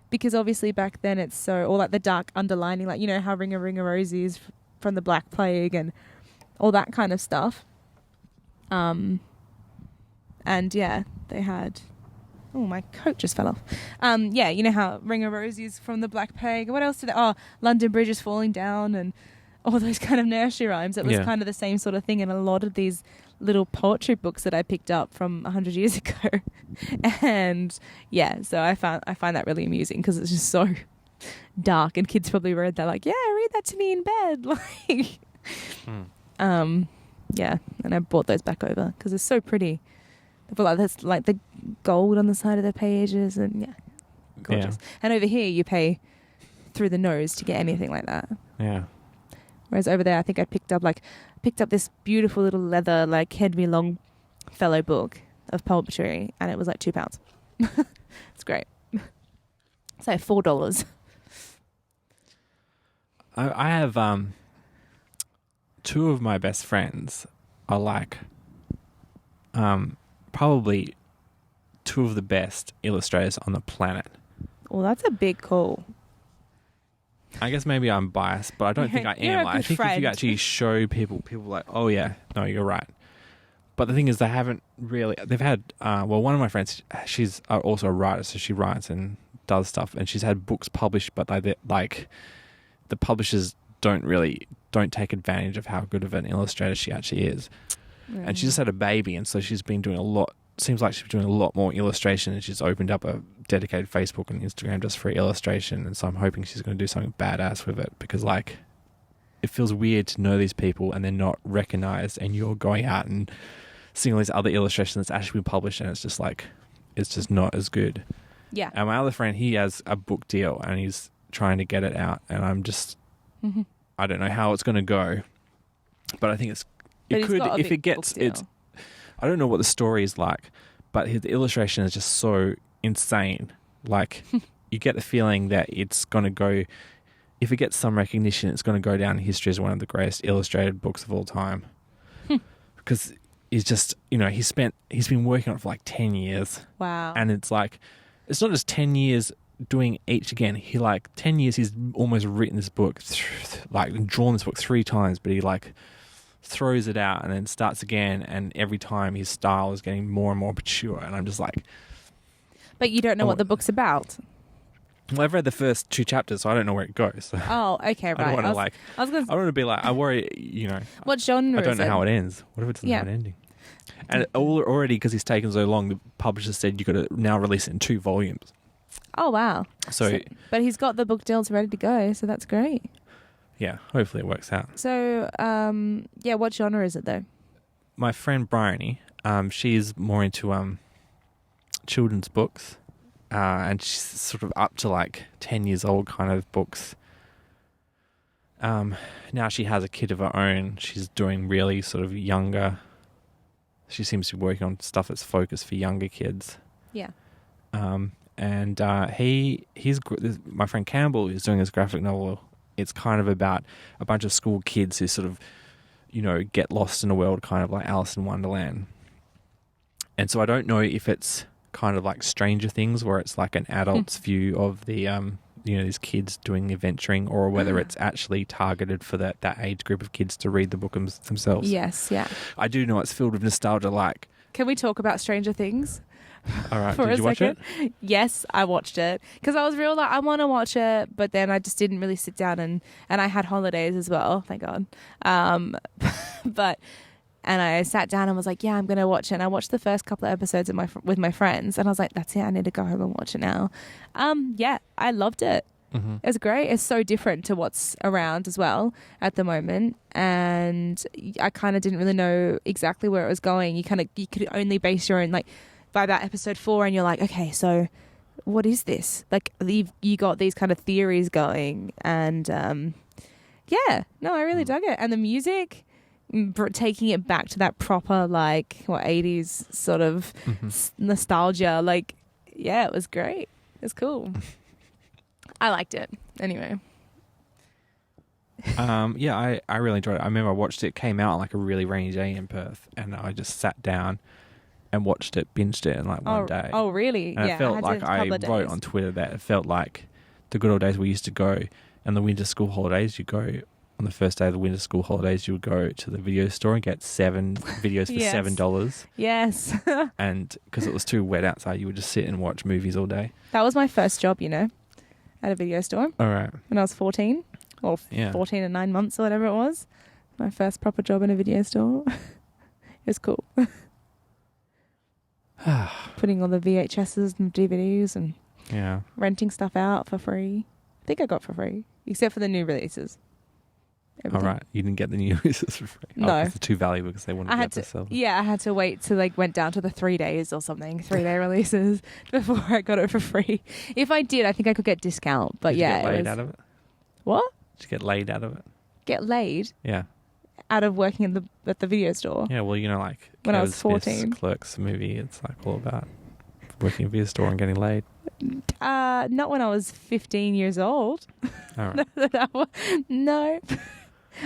because obviously back then it's so, or like the dark underlining, like, how Ring a Ring a Rosie is from the Black Plague, and all that kind of stuff. And yeah, they had. Oh, my coat just fell off. Yeah, you know how Ring of Roses from the Black Plague. What else did they? Oh, London Bridge is falling down, and all those kind of nursery rhymes. It was kind of the same sort of thing in a lot of these little poetry books that I picked up from 100 years ago. And yeah, so I find that really amusing because it's just so dark, and kids probably read that like, yeah, read that to me in bed. Like, yeah, and I brought those back over because they're so pretty. They've got like this, like the gold on the side of the pages, and yeah, gorgeous. Yeah. And over here, you pay through the nose to get anything like that. Yeah. Whereas over there, I think I picked up this beautiful little leather, like Henry Longfellow book of poetry, and it was like £2. It's great. It's like $4. I have two of my best friends are like probably two of the best illustrators on the planet. Well, that's a big call. I guess maybe I'm biased, but I don't think I am. Like, I think if you actually show people are like, oh yeah, no, you're right. But the thing is, they haven't really. They've had one of my friends, she's also a writer, so she writes and does stuff, and she's had books published, but like the publishers don't take advantage of how good of an illustrator she actually is. And she just had a baby, and so she's been doing a lot. Seems like she's doing a lot more illustration, and she's opened up a dedicated Facebook and Instagram just for illustration. And so I'm hoping she's going to do something badass with it, because like it feels weird to know these people and they're not recognized, and you're going out and seeing all these other illustrations that's actually been published, and it's just like it's just not as good. Yeah. And my other friend, he has a book deal and he's trying to get it out, and I'm just I don't know how it's going to go, but I think it could if it gets it's. I don't know what the story is like, but the illustration is just so insane. Like, you get the feeling that it's going to go, if it gets some recognition, it's going to go down in history as one of the greatest illustrated books of all time. Because he's just, he's been working on it for like 10 years. Wow. And it's like, it's not just 10 years doing each again. 10 years he's almost written this book, like drawn this book 3 times, but he like throws it out and then starts again, and every time his style is getting more and more mature, and I'm just like... But you don't know what the book's about? Well, I've read the first 2 chapters, so I don't know where it goes. So oh, okay, right. I don't want to I want to be like, I worry, What genre I don't know how it ends. What if it doesn't have an ending? And already, because he's taken so long, the publisher said you've got to now release it in 2 volumes. Oh, wow. So but he's got the book deals ready to go, so that's great. Yeah, hopefully it works out. So, what genre is it though? My friend Bryony, she's more into children's books, and she's sort of up to like 10 years old kind of books. Now she has a kid of her own. She's doing really sort of younger. She seems to be working on stuff that's focused for younger kids. Yeah. And he's my friend Campbell is doing his graphic novel. It's kind of about a bunch of school kids who sort of, get lost in a world kind of like Alice in Wonderland. And so I don't know if it's kind of like Stranger Things, where it's like an adult's view of the, these kids doing adventuring, or whether it's actually targeted for that age group of kids to read the book themselves. Yes, yeah. I do know it's filled with nostalgia. Like, can we talk about Stranger Things? All right. For Did you watch it? Yes, I watched it because I was real like I want to watch it, but then I just didn't really sit down and I had holidays as well, thank God. But I sat down and was like, yeah, I'm going to watch it. And I watched the first couple of episodes with my friends, and I was like, that's it. I need to go home and watch it now. Yeah, I loved it. Mm-hmm. It was great. It's so different to what's around as well at the moment, and I kind of didn't really know exactly where it was going. You could only base your own like. By about episode 4, and you're like, okay, so what is this? Like, you got these kind of theories going, and I really dug it. And the music, taking it back to that proper, like, 80s sort of nostalgia, like, yeah, it was great. It's cool. I liked it. Anyway. I really enjoyed it. I remember I watched it. It came out on like a really rainy day in Perth, and I just sat down and watched it, binged it in like one day. Oh, really? And yeah, it felt like I wrote on Twitter that it felt like the good old days we used to go, and the winter school holidays you go on the first day of the winter school holidays, you would go to the video store and get 7 videos for Yes. $7. Yes. And because it was too wet outside, you would just sit and watch movies all day. That was my first job, you know, at a video store All right. when I was 14 or Yeah. 14 and 9 months or whatever it was. My first proper job in a video store. It was cool. Putting all the VHSs and DVDs and Yeah. renting stuff out for free. I think I got for free, except for the new releases. All Everything. right. You didn't get the new releases for free. No. 'Cause they're too valuable because they wouldn't I be had able to to, sell them. yeah, I had to wait till went down to the 3 days or something, 3-day releases before I got it for free. If I did, I think I could get discount. But Did yeah, you get laid it was, out of it? what? Did you get laid out of it? Get laid Yeah. out of working at the video store. Yeah, well, like When I was Kevin Smith's 14. Clerks movie, it's like all about working in a video store and getting laid. Not when I was 15 years old. All right. No.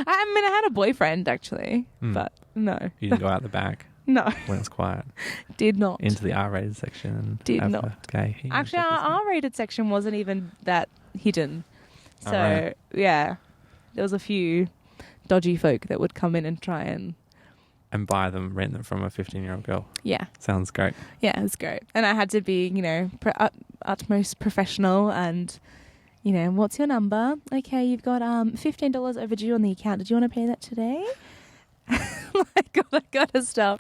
I mean, I had a boyfriend actually, but no. You didn't go out the back No, when it's quiet did not. into the R-rated section and Did have not. a gay. Actually, our R-rated section wasn't even that hidden. So, Alright. yeah, there was a few dodgy folk that would come in and try and... And buy them, rent them from a 15-year-old girl. Yeah, Sounds great. yeah, it was great. And I had to be, you know, utmost professional and, you know, what's your number? Okay, you've got $15 overdue on the account. Did you want to pay that today? Like all that kind of stuff.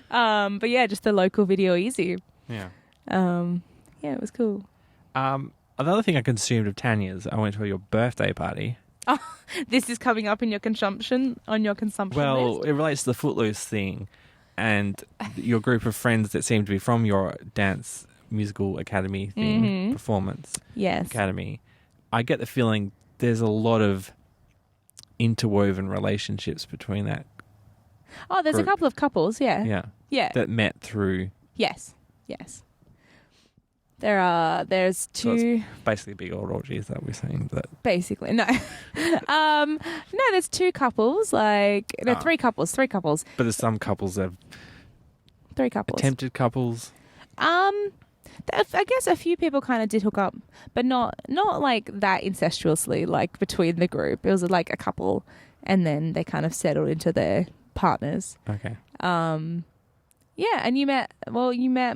But yeah, just the local video easy. Yeah. Yeah, it was cool. Another thing I consumed of Tanya's, I went to your birthday party. This is coming up in your consumption Well, list. it relates to the Footloose thing and your group of friends that seem to be from your dance musical academy thing, performance Yes. academy. I get the feeling there's a lot of interwoven relationships between that. Oh, there's group. a couple of couples, yeah. Yeah. Yeah. That met through. Yes. Yes. There's So it's two, basically big old orgies that we're saying that. basically. No. No, there's two couples, three couples. But there's some couples that have Three couples. attempted couples. I guess a few people kind of did hook up, but not like that incestuously, like between the group. It was like a couple, and then they kind of settled into their partners. Okay. Yeah, and you met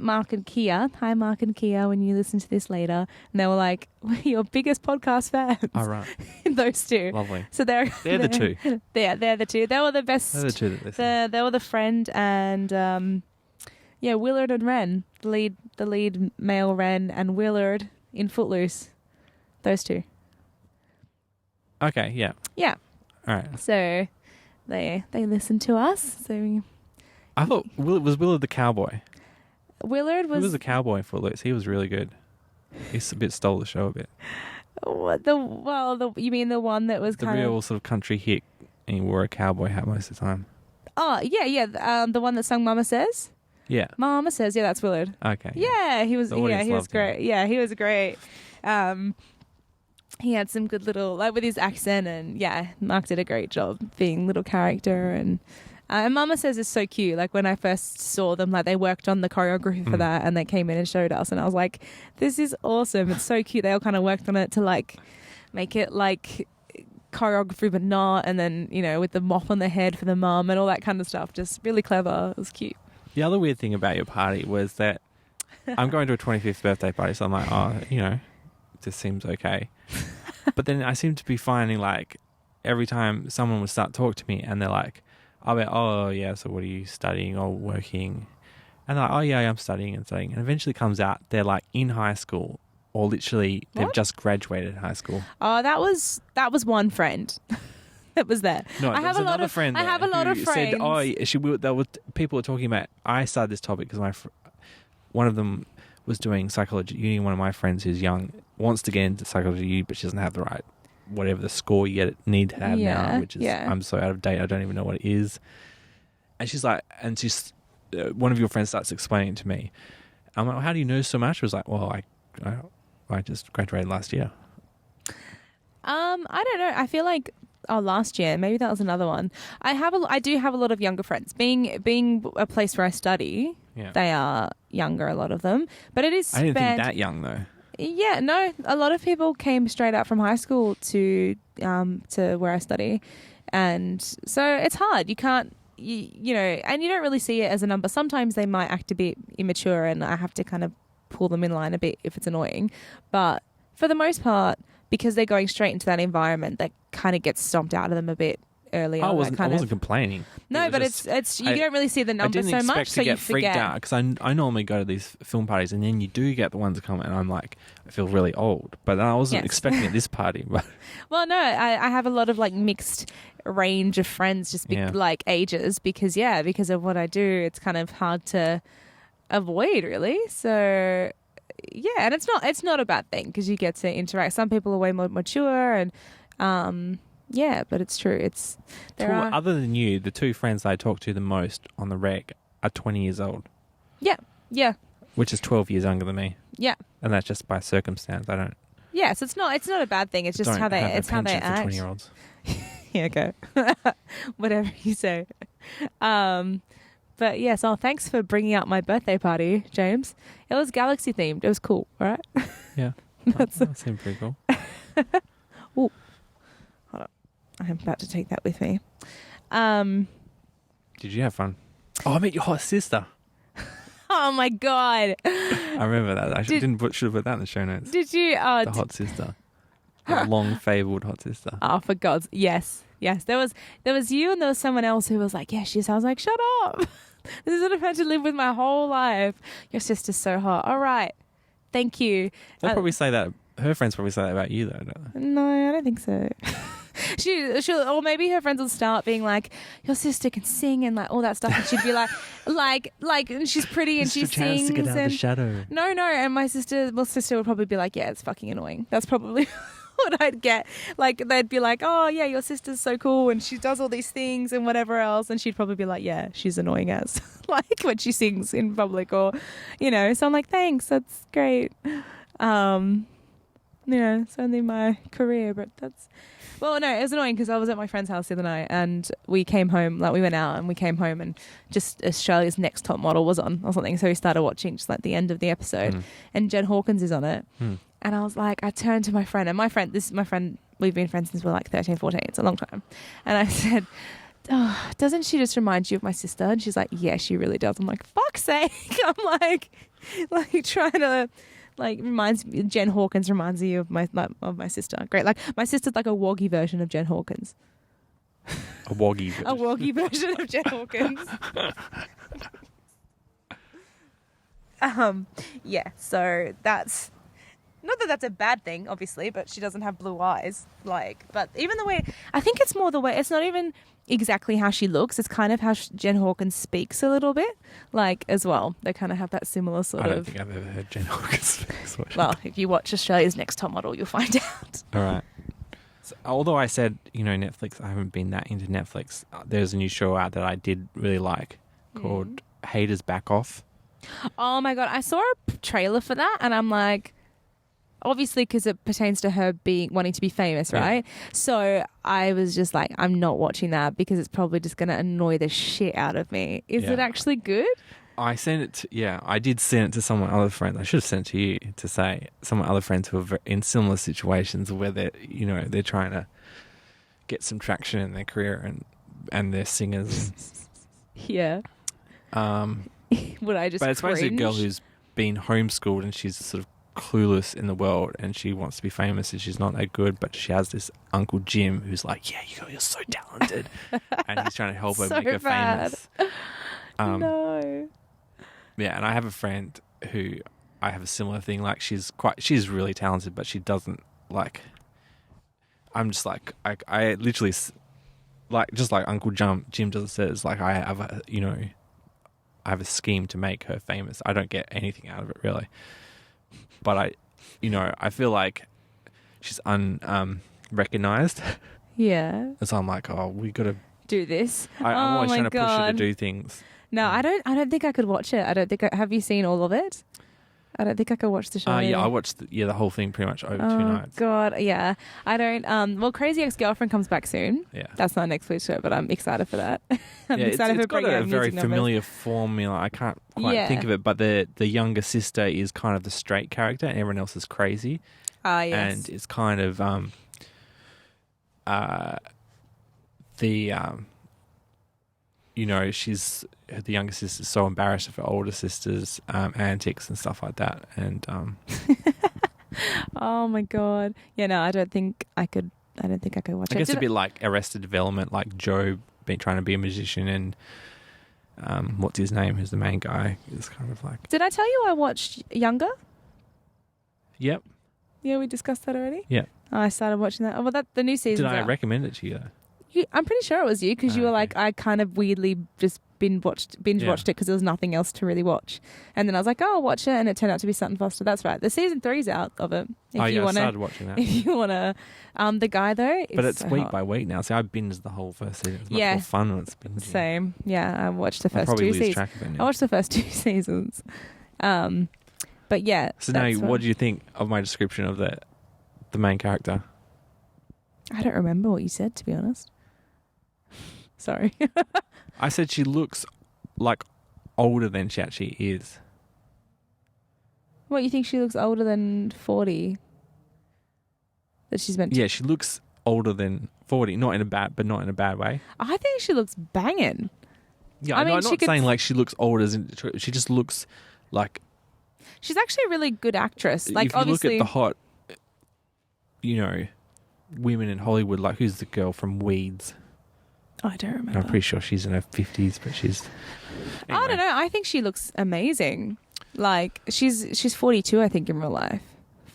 Mark and Kia. Hi, Mark and Kia, when you listen to this later. And they were like, we're your biggest podcast fans. All right. Those two. Lovely. So they're the two. They're the two. They were the best. They're the two that listen. They were the friend and Willard and Ren, the lead male Ren and Willard in Footloose. Those two. Okay, yeah. Yeah. All right. So they listened to us. So I thought Willard the cowboy. Willard He was a cowboy in Footloose. He was really good. He stole the show a bit. you mean the one that was The kind real of sort of country hick, and he wore a cowboy hat most of the time. Oh yeah the one that sung Mama Says. Yeah. Mama Says, yeah, that's Willard. Okay. Yeah, he was. The Yeah, audience he was loved him. great. Yeah, he was great. He had some good little, like with his accent, and yeah, Mark did a great job being little character. And Mama Says is so cute. Like when I first saw them, like they worked on the choreography for that, and they came in and showed us, and I was like, "This is awesome! It's so cute." They all kind of worked on it to like make it like choreography, but not. And then with the mop on the head for the mum and all that kind of stuff. Just really clever. It was cute. The other weird thing about your party was that I'm going to a 25th birthday party, so I'm like, this seems okay. But then I seem to be finding like every time someone would start talk to me and they're like, I'll be, oh yeah, so what are you studying or working? And they're like, oh yeah, I'm studying. And eventually comes out they're like in high school or literally they've just graduated high school. Oh, that was one friend. That was there. No, I have a lot of friend. I have a lot of friends. Said, people were talking about. I started this topic because one of them was doing psychology at uni. One of my friends who's young wants to get into psychology at uni, but she doesn't have the right whatever the score you need to have now, which is I'm so out of date. I don't even know what it is. And she's like, one of your friends starts explaining it to me. I'm like, well, how do you know so much? I was like, well, I just graduated last year. I don't know. I feel like last year, maybe that was another one. I do have a lot of younger friends. Being a place where I study, they are younger, a lot of them. But it is I didn't think that young though. Yeah, no, a lot of people came straight out from high school to where I study, and so it's hard. You can't, you know, and you don't really see it as a number. Sometimes they might act a bit immature, and I have to kind of pull them in line a bit if it's annoying. But for the most part, because they're going straight into that environment, that kind of gets stomped out of them a bit earlier. I wasn't complaining. No, but it's you don't really see the number so much, so you freaked forget. out because I normally go to these film parties, and then you do get the ones that come, and I'm like, I feel really old. But I wasn't expecting at this party. But well, no, I have a lot of like mixed range of friends, just like ages, because of what I do, it's kind of hard to avoid, really. So yeah, and it's not a bad thing because you get to interact. Some people are way more mature, and yeah, but it's true. Other than you, the two friends I talk to the most on the reg are 20 years old. Yeah. Which is 12 years younger than me. Yeah. And that's just by circumstance. I don't. Yeah, so it's not a bad thing. It's just how they act. 20-year-olds. Yeah, go. Whatever you say. But yes, thanks for bringing up my birthday party, James. It was galaxy themed. It was cool, right? Yeah. That seemed pretty cool. Ooh. Hold on. I'm about to take that with me. Did you have fun? Oh, I met your hot sister. Oh my God. I remember that. I should have put that in the show notes. Did you? The hot sister. The long fabled hot sister. Oh, for God's... Yes. There was you and there was someone else who was like, yeah, I was like, shut up. This is what I've had to live with my whole life. Your sister's so hot. All right. Thank you. They'll probably say that. Her friends probably say that about you, though, don't they? No, I don't think so. She'll, or maybe her friends will start being like, your sister can sing and like all that stuff, and she'd be like, and she's pretty and she sings. To get out of and the shadow. No, and my sister would probably be like, yeah, it's fucking annoying. That's probably what I'd get. Like they'd be like, oh yeah, your sister's so cool and she does all these things and whatever else, and she'd probably be like, yeah, she's annoying as like when she sings in public, or you know. So I'm like, thanks, that's great. Yeah, it's only my career, but that's... Well, no, it was annoying because I was at my friend's house the other night and we came home, like we went out and we came home and just Australia's Next Top Model was on or something. So we started watching just like the end of the episode and Jen Hawkins is on it. And I was like, I turned to my friend, and this is my friend, we've been friends since we were like 13, 14. It's a long time. And I said, oh, doesn't she just remind you of my sister? And she's like, yeah, she really does. I'm like, fuck's sake. I'm like trying to... Like Jen Hawkins reminds you of my sister. Great, like my sister's like a woggy version of Jen Hawkins. A woggy version. A woggy version of Jen Hawkins. Yeah. So that's not that that's a bad thing, obviously, but she doesn't have blue eyes. Like, but even the way, I think it's more the way. It's not even exactly how she looks. It's kind of how Jen Hawkins speaks a little bit, like as well. They kind of have that similar sort of... I don't think I've ever heard Jen Hawkins speak. Well, if you watch Australia's Next Top Model, you'll find out. All right. So, although I said, Netflix, I haven't been that into Netflix. There's a new show out that I did really like called Haters Back Off. Oh my God. I saw a trailer for that and I'm like... Obviously, because it pertains to her wanting to be famous, right? Yeah. So I was just like, I'm not watching that because it's probably just going to annoy the shit out of me. Is it actually good? I did send it to some other friends. I should have sent it to you to say some other friends who are in similar situations where they're trying to get some traction in their career and they're singers. Yeah. Would I just? But it's basically a girl who's been homeschooled and she's sort of clueless in the world and she wants to be famous and she's not that good, but she has this Uncle Jim who's like, yeah, you're so talented, and he's trying to help her make her famous. No. Yeah, and I have a friend who I have a similar thing. Like she's really talented, but she doesn't like. I'm just like I literally like just like Uncle Jim does says like I have a scheme to make her famous. I don't get anything out of it really. But I feel like she's unrecognized. Yeah. And so I'm like, oh, we got to do this. I'm always trying to push her to do things. No, I don't think I could watch it. Have you seen all of it? I don't think I could watch the show. Yeah, I watched the whole thing pretty much over 2 nights. God, yeah. I don't. Well, Crazy Ex-Girlfriend comes back soon. Yeah. That's not next week's show, but I'm excited for that. I'm It's excited for got a breakdown very music familiar formula. I can't quite think of it, but the younger sister is kind of the straight character and everyone else is crazy. Yes. And it's kind of she's the younger sister's so embarrassed of her older sister's antics and stuff like that. And oh my God. Yeah, no, I don't think I could watch it. I guess a bit like Arrested Development, like Joe been trying to be a musician and what's his name, who's the main guy, is kind of like... Did I tell you I watched Younger? Yep. Yeah, we discussed that already? Yeah. Oh, I started watching that. Oh, well, the new season. Did I recommend it to you though? I'm pretty sure it was you because you were like, I kind of weirdly just binge watched it because there was nothing else to really watch. And then I was like, oh, I'll watch it. And it turned out to be Sutton Foster. That's right. The season 3's out of it. I started watching that. If you want to. The guy, though, is but it's so week hot. by week now. So I binged the whole first season. It's much more fun when it's binging. Same. Yeah, I watched the first probably two lose seasons. track of it now. I watched the first 2 seasons. But yeah. So now, what do you think of my description of the main character? I don't remember what you said, to be honest. Sorry. I said she looks like older than she actually is. What, you think she looks older than 40? That she's meant to... Yeah, she looks older than 40, not in a bad way. I think she looks banging. Yeah, I'm not saying like she looks older. She just looks like... She's actually a really good actress. Like, if you obviously... look at the hot, women in Hollywood, like who's the girl from Weeds? I don't remember. I'm pretty sure she's in her 50s, but she's... Anyway. I don't know. I think she looks amazing. Like, she's 42, I think, in real life.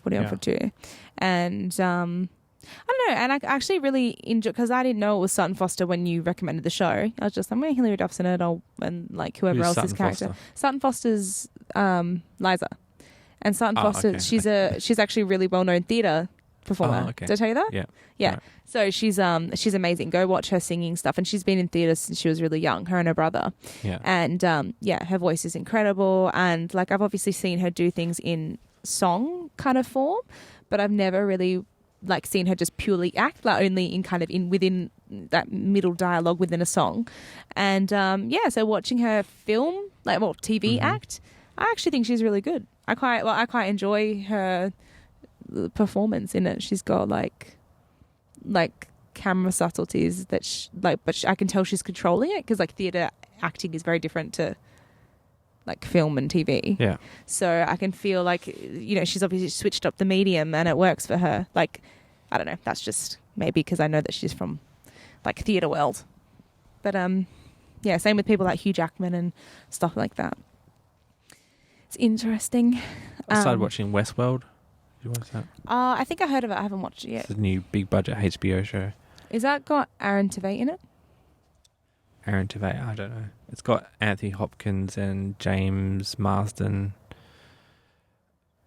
40 or 42. And, I don't know. And I actually really enjoy... Because I didn't know it was Sutton Foster when you recommended the show. I was just, I'm going to Hilary Duff's in it, and like whoever Who's else's Sutton character. Foster? Sutton Foster's Liza. And Sutton Foster, okay. she's actually a really well-known theatre performer. Oh, okay. Did I tell you that? Yeah. Yeah. Right. So she's amazing. Go watch her singing stuff. And she's been in theatre since she was really young, her and her brother. Yeah. And her voice is incredible. And like, I've obviously seen her do things in song kind of form, but I've never really like seen her just purely act, like only in kind of within that middle dialogue within a song. And so watching her film, TV act, I actually think she's really good. I quite enjoy her performance in it. She's got like camera subtleties that but I can tell she's controlling it because like theatre acting is very different to like film and TV. Yeah. So I can feel like she's obviously switched up the medium and it works for her. Like, I don't know. That's just maybe because I know that she's from like theatre world. But same with people like Hugh Jackman and stuff like that. It's interesting. I started watching Westworld. Did you watch that? I think I heard of it. I haven't watched it yet. It's a new big budget HBO show. Is that got Aaron Tveit in it? Aaron Tveit, I don't know. It's got Anthony Hopkins and James Marsden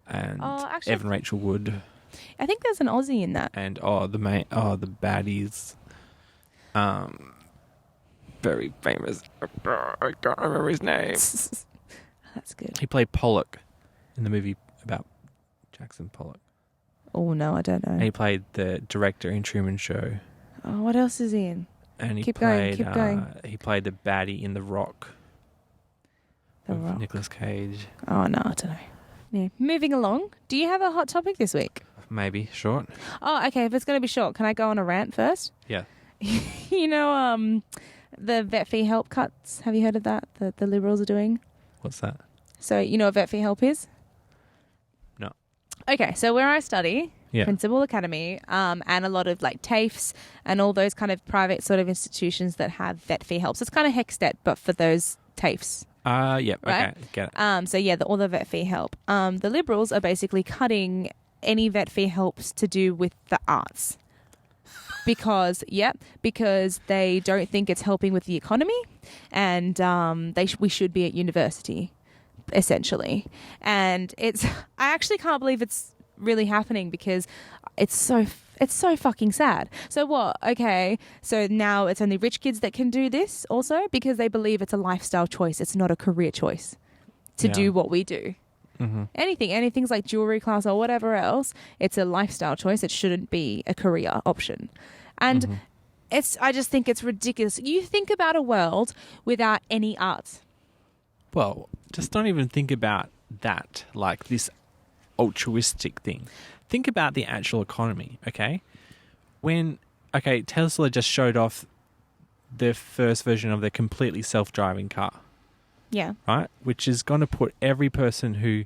and Evan Rachel Wood. I think there's an Aussie in that. And the baddies. Very famous. I can't remember his name. That's good. He played Pollock in the movie about Jackson Pollock. Oh no, I don't know. And he played the director in Truman Show. Oh, what else is he in? And keep going. He played the baddie in The Rock. With Nicolas Cage. Oh no, I don't know. Yeah. Moving along. Do you have a hot topic this week? Maybe short. Oh, okay. If it's going to be short, can I go on a rant first? Yeah. The vet fee help cuts. Have you heard of that? The Liberals are doing. What's that? So you know what vet fee help is? No. Okay, so where I study, yeah. Principal Academy, and a lot of like TAFEs and all those kind of private sort of institutions that have vet fee helps. It's kind of HECSTET, but for those TAFEs. Yep. Right? Okay, get it. So yeah, all the vet fee help. The Liberals are basically cutting any vet fee helps to do with the arts. Because they don't think it's helping with the economy, and we should be at university, essentially. And I actually can't believe it's really happening because it's so fucking sad. So what? Okay, so now it's only rich kids that can do this also because they believe it's a lifestyle choice. It's not a career choice to do what we do. Anything's like jewelry class or whatever else. It's a lifestyle choice. It shouldn't be a career option. And I just think it's ridiculous. You think about a world without any art. Well, just don't even think about that, like this altruistic thing. Think about the actual economy, okay? Tesla just showed off their first version of their completely self-driving car. Yeah. Right? Which is going to put every person who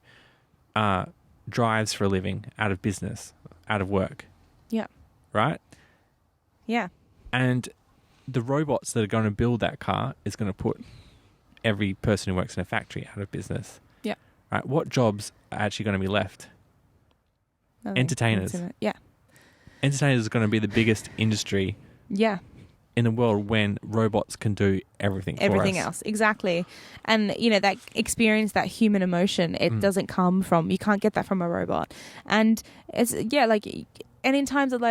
drives for a living out of business, out of work. Yeah. Right? Yeah. And the robots that are going to build that car is going to put every person who works in a factory out of business. Yeah. Right? What jobs are actually going to be left? Entertainers. Yeah. Entertainers is going to be the biggest industry in the world when robots can do everything else. Exactly. And, that experience, that human emotion, it doesn't come from, you can't get that from a robot. And it's, and in times of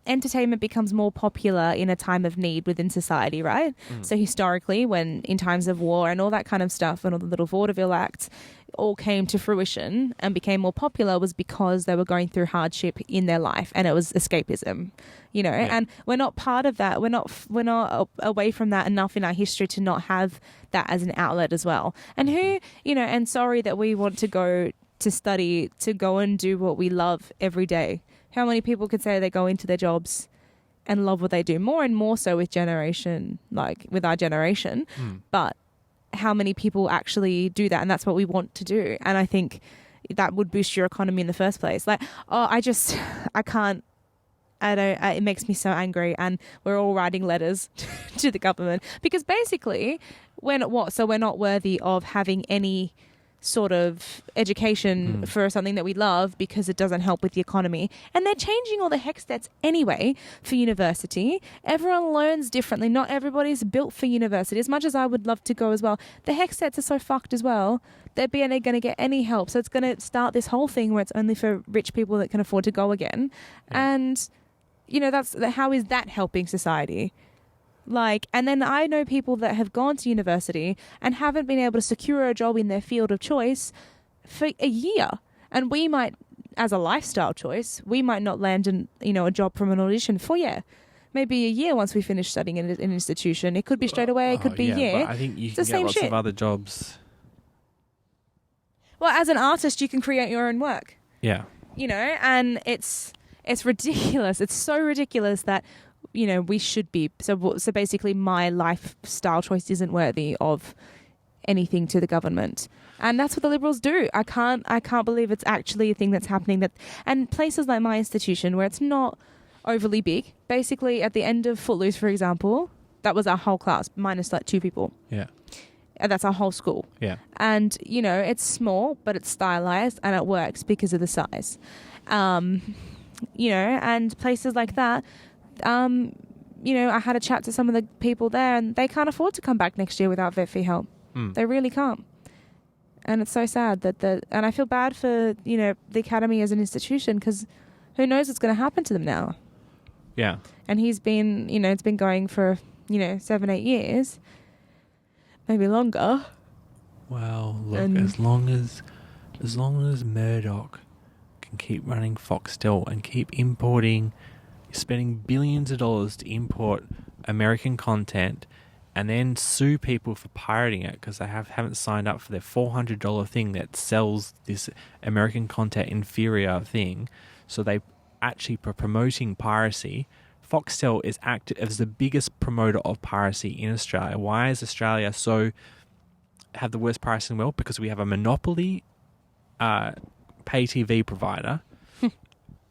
entertainment becomes more popular in a time of need within society, right? So historically, when in times of war and all that kind of stuff and all the little vaudeville acts all came to fruition and became more popular was because they were going through hardship in their life and it was escapism, and we're not part of that. We're not away from that enough in our history to not have that as an outlet as well. And and sorry that we want to go to study, to go and do what we love every day. How many people could say they go into their jobs and love what they do? More and more so with our generation. But how many people actually do that? And that's what we want to do. And I think that would boost your economy in the first place. It makes me so angry. And we're all writing letters to the government because basically we're not worthy of having any sort of education for something that we love because it doesn't help with the economy. And they're changing all the HEC stats anyway for university. Everyone learns differently. Not everybody's built for university. As much as I would love to go as well, the HEC stats are so fucked as well. They're barely going to get any help. So it's going to start this whole thing where it's only for rich people that can afford to go again. Yeah. And, how is that helping society? And then I know people that have gone to university and haven't been able to secure a job in their field of choice for a year. And we might, as a lifestyle choice, we might not land a job from an audition for maybe a year once we finish studying in an institution. It could be straight away. It could be a year. But I think you can get lots of other jobs. Well, as an artist, you can create your own work. Yeah. And it's ridiculous. It's so ridiculous that we should be. So basically my lifestyle choice isn't worthy of anything to the government. And that's what the Liberals do. I can't believe it's actually a thing that's happening. And places like my institution where it's not overly big, basically at the end of Footloose, for example, that was our whole class, minus 2 people. Yeah. And that's our whole school. Yeah. And, it's small, but it's stylized and it works because of the size. And places like that, I had a chat to some of the people there and they can't afford to come back next year without vet fee help. They really can't. And it's so sad and I feel bad for, the academy as an institution because who knows what's going to happen to them now. Yeah. And he's been, it's been going for, 7-8 years, maybe longer. Well, look, as long as Murdoch can keep running Foxtel and keep importing, spending billions of dollars to import American content and then sue people for pirating it because they haven't signed up for their $400 thing that sells this American content inferior thing. So they actually promoting piracy. Foxtel is active as the biggest promoter of piracy in Australia. Why is Australia have the worst piracy in the world? Because we have a monopoly pay TV provider.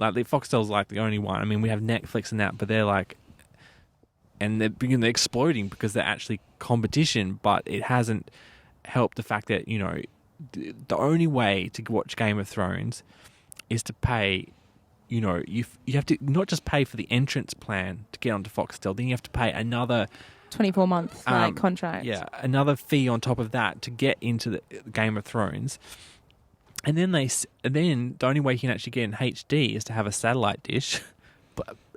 Foxtel's the only one. I mean, we have Netflix and that, but they're they're exploding because they're actually competition, but it hasn't helped the fact that, the only way to watch Game of Thrones is to pay, you have to not just pay for the entrance plan to get onto Foxtel, then you have to pay another 24-month contract. Yeah, another fee on top of that to get into the Game of Thrones. And then the only way you can actually get in HD is to have a satellite dish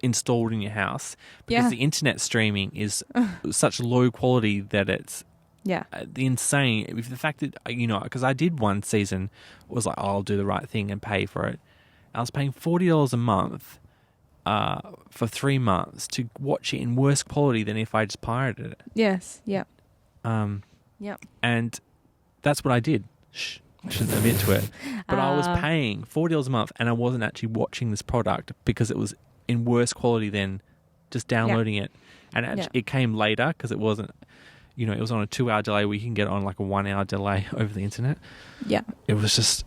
installed in your house because the internet streaming is such low quality that it's Yeah. The insane, with the fact that, because I did one season, was like, I'll do the right thing and pay for it. I was paying $40 a month for 3 months to watch it in worse quality than if I just pirated it. Yes. Yep. Yep. And that's what I did. I shouldn't admit to it. But I was paying $40 a month and I wasn't actually watching this product because it was in worse quality than just downloading it. And it came later because it wasn't, it was on a 2-hour delay where you can get it on like a 1-hour delay over the internet. Yeah. It was just...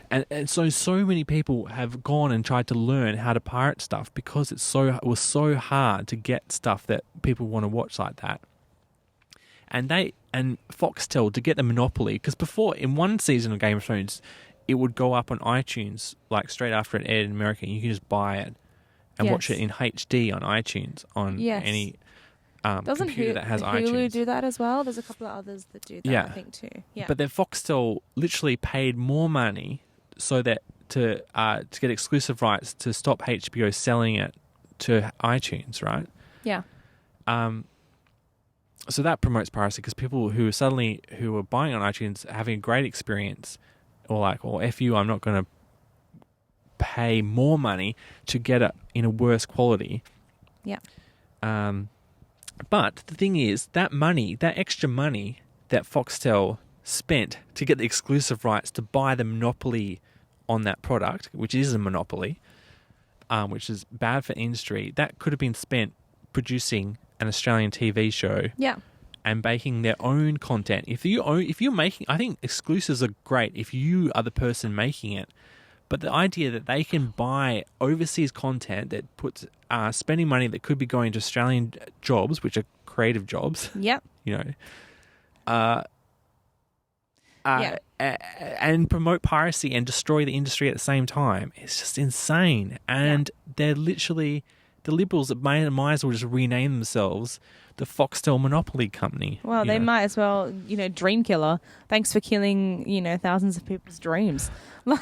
And so many people have gone and tried to learn how to pirate stuff because it was so hard to get stuff that people want to watch like that. And Foxtel, to get the monopoly, because before, in one season of Game of Thrones, it would go up on iTunes like straight after it aired in America, and you can just buy it and watch it in HD on iTunes on any computer that has iTunes. Doesn't Hulu do that as well? There's a couple of others that do that, I think, too. Yeah. But then Foxtel literally paid more money so that to get exclusive rights to stop HBO selling it to iTunes, right? Yeah. So that promotes piracy because people who are buying on iTunes are having a great experience, or like, well, F you, I'm not going to pay more money to get it in a worse quality. Yeah. But the thing is, that extra money that Foxtel spent to get the exclusive rights to buy the monopoly on that product, which is a monopoly, which is bad for industry, that could have been spent producing an Australian TV show, and making their own content. If you're making, I think exclusives are great if you are the person making it. But the idea that they can buy overseas content that puts spending money that could be going to Australian jobs, which are creative jobs, and promote piracy and destroy the industry at the same time, it's just insane. And they're literally... The Liberals might as well just rename themselves the Foxtel Monopoly Company. Well, they might as well, dream killer. Thanks for killing, thousands of people's dreams. No,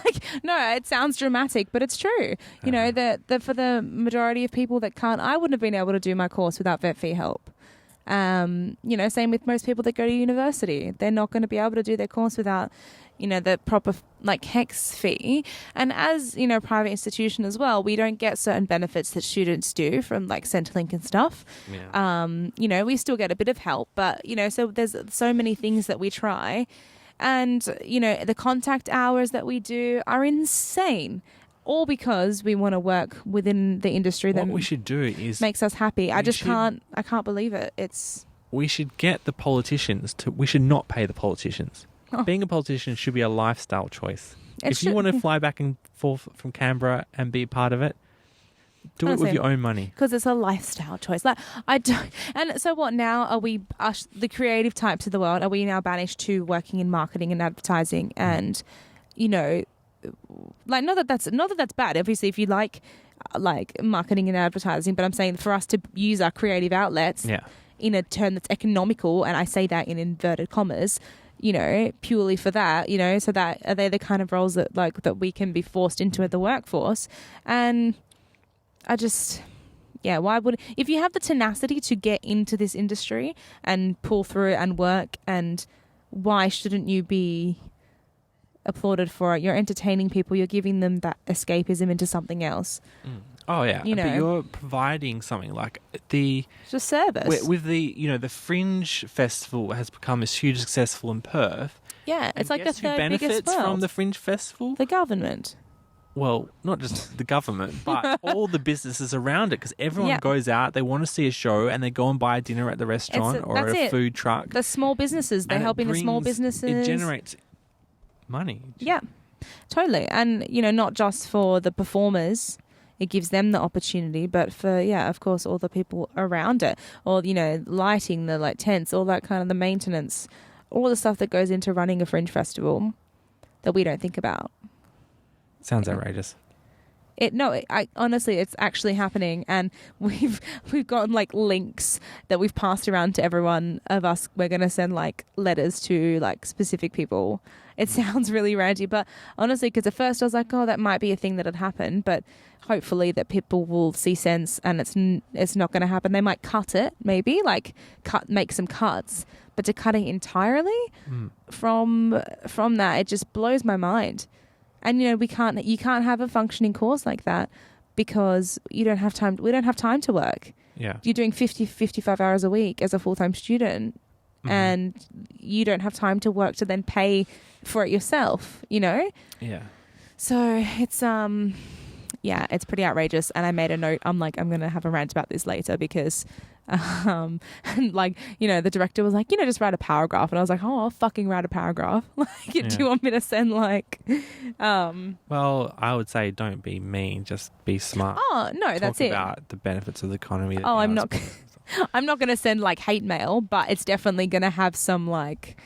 it sounds dramatic, but it's true. That for the majority of people that can't, I wouldn't have been able to do my course without vet fee help. Same with most people that go to university. They're not going to be able to do their course without, the proper HECS fee. And as, private institution as well, we don't get certain benefits that students do from Centrelink and stuff. Yeah. We still get a bit of help, but, so there's so many things that we try. And, the contact hours that we do are insane. All because we want to work within the industry that we should do is makes us happy. I can't believe it. We should get the politicians we should not pay the politicians. Oh. Being a politician should be a lifestyle choice. If you want to fly back and forth from Canberra and be a part of it, do it with your own money. Because it's a lifestyle choice. I don't. And so what now? Are we the creative types of the world? Are we now banished to working in marketing and advertising? And not that that's bad. Obviously, if you like marketing and advertising, but I'm saying for us to use our creative outlets in a term that's economical, and I say that in inverted commas, purely for that, so that are they the kind of roles that that we can be forced into at the workforce? And I just, why would, if you have the tenacity to get into this industry and pull through and work, and why shouldn't you be applauded for it? You're entertaining people. You're giving them that escapism into something else. Oh yeah, but you're providing something like it's a service. With the the Fringe Festival has become this huge successful in Perth. Yeah, it's like the third biggest benefits from the Fringe Festival? The government. Well, not just the government, but all the businesses around it, because everyone goes out, they want to see a show, and they go and buy a dinner at the restaurant or at a food truck. The small businesses, they're helping the small businesses. It generates money. Yeah, totally. And, not just for the performers, it gives them the opportunity, but for, of course, all the people around it, or, lighting, the tents, all that kind of the maintenance, all the stuff that goes into running a Fringe Festival that we don't think about. Sounds outrageous. I honestly, it's actually happening, and we've gotten links that we've passed around to everyone of us. We're going to send letters to specific people It sounds really ranty, but honestly, because at first I was like, oh, that might be a thing that had happened, but hopefully that people will see sense and it's not going to happen. They might cut it, maybe, like make some cuts, but to cut it entirely from that, it just blows my mind. And you can't have a functioning course like that because you don't have time. We don't have time to work. Yeah. You're doing 55 hours a week as a full-time student and you don't have time to work to then pay for it yourself, you know? Yeah. So it's, it's pretty outrageous. And I made a note. I'm like, I'm going to have a rant about this later because, and like, you know, the director was like, you know, just write a paragraph. And I was like, oh, I'll fucking write a paragraph. Like, do you want me to send like, well, I would say don't be mean, just be smart. Oh, no, that's it. Talk about the benefits of the economy. Oh, I'm not going to send like hate mail, but it's definitely going to have some like,